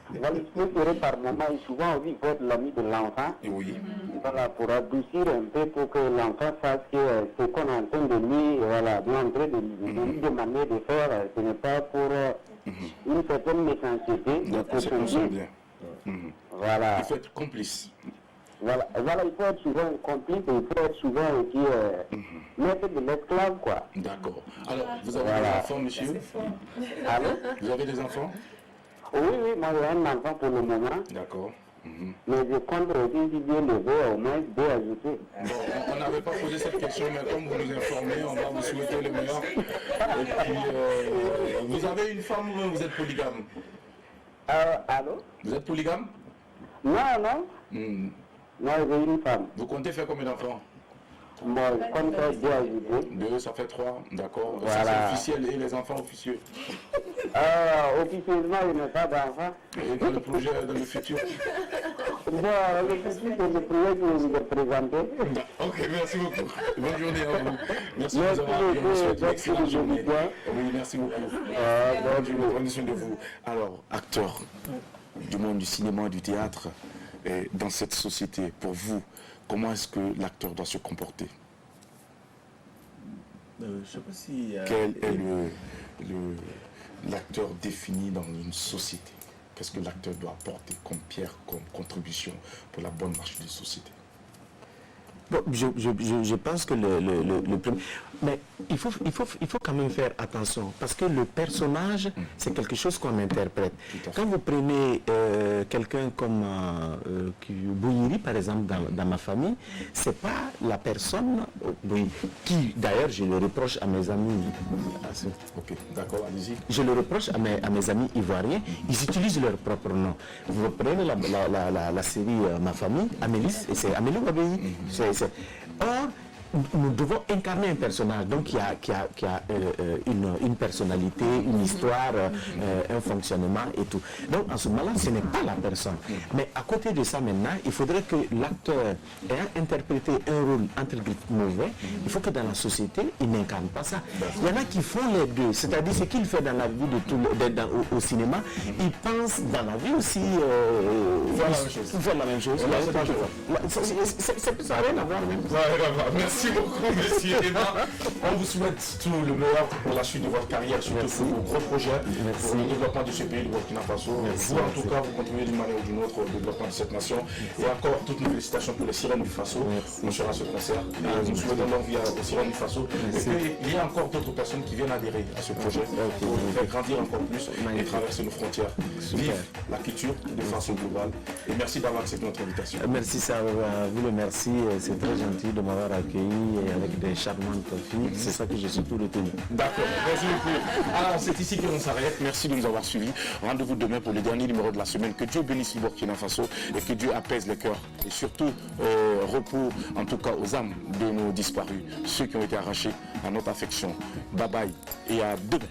Voilà, il faut serrer par moment et souvent on voit l'ami de l'enfant.
Oui.
Voilà, pour adoucir un peu, pour que l'enfant sache que ce qu'on est en train de lui, voilà, montrer de lui demander de faire, ce n'est pas pour une certaine méchanceté.
C'est bien.
Voilà.
Il faut être complice.
Voilà, il faut être souvent complice et il faut être souvent aussi maître de l'esclave, quoi.
D'accord. Alors, vous avez des enfants, monsieur?
Allô?
Vous avez des enfants?
Oui, moi j'ai un enfant pour le moment.
D'accord.
Mais je compte aussi, si Dieu le veut, au moins deux ajouter.
Bon, on n'avait pas posé cette question, mais comme vous nous informez, on va vous souhaiter le meilleur. Et puis, vous avez une femme ou vous êtes polygame?
Allô?
Vous êtes polygame?
Non. Non, j'ai une femme.
Vous comptez faire combien d'enfants?
Bon, je compte faire deux ajouter.
Deux, ça fait trois, d'accord.
Voilà.
Ça c'est officiel et les enfants officieux?
Officieusement, il n'y a pas d'enfant.
Et dans le projet, dans le futur?
Bon, le futur, c'est le projet que je vous ai présenté.
Ok, merci beaucoup. Bonne journée à vous. Merci de nous avoir appris. On vous souhaite une excellente journée. Oui, merci beaucoup. Bonne journée, prenez soin de vous. Alors, acteur du monde du cinéma et du théâtre, dans cette société, pour vous, comment est-ce que l'acteur doit se comporter?
Je sais pas si...
Quel est l'acteur défini dans une société? Qu'est-ce que l'acteur doit apporter comme pierre, comme contribution pour la bonne marche d'une société?
Bon, je pense que le premier... Mais il faut quand même faire attention, parce que le personnage, c'est quelque chose qu'on interprète. Quand vous prenez quelqu'un comme Bouhiri, par exemple, dans ma famille, c'est pas la personne qui, d'ailleurs, je le reproche à mes amis.
Ok, d'accord, allez-y.
Je le reproche à mes amis ivoiriens, ils utilisent leur propre nom. Vous prenez la série Ma famille, Amélie, et c'est Amélie Wabéi. Or, nous devons incarner un personnage donc qui a une personnalité, une histoire, un fonctionnement et tout. Donc en ce moment-là, ce n'est pas la personne. Mais à côté de ça maintenant, il faudrait que l'acteur ayant interprété un rôle entre guillemets mauvais, il faut que dans la société, il n'incarne pas ça. Il y en a qui font les deux, c'est-à-dire ce qu'il fait dans la vie au cinéma, il pense dans la vie aussi faire la même chose. Ça n'a rien à voir même.
Merci beaucoup, monsieur Emma. On vous souhaite tout le meilleur pour la suite de votre carrière, surtout pour vos gros projets, pour le développement de ce pays, du Burkina Faso. Vous, en tout cas, vous continuez d'une manière ou d'une autre au développement de cette nation. Et encore, toutes nos félicitations pour les Sirènes du Faso. On sera ce concert. Et nous souhaitons longue vie aux Sirènes du Faso. Et qu'il y a encore d'autres personnes qui viennent adhérer à ce projet pour nous faire grandir encore plus et traverser nos frontières. Vive la culture de façon globale. Et merci d'avoir accepté notre invitation.
Merci, ça vous le merci. C'est très gentil de m'avoir accueilli avec des charmantes filles. C'est ça que j'ai surtout retenu.
D'accord, merci beaucoup. Alors, c'est ici que l'on s'arrête. Merci de nous avoir suivis. Rendez-vous demain pour le dernier numéro de la semaine. Que Dieu bénisse le Burkina Faso et que Dieu apaise les cœurs. Et surtout, repos, en tout cas, aux âmes de nos disparus, ceux qui ont été arrachés à notre affection. Bye bye et à demain.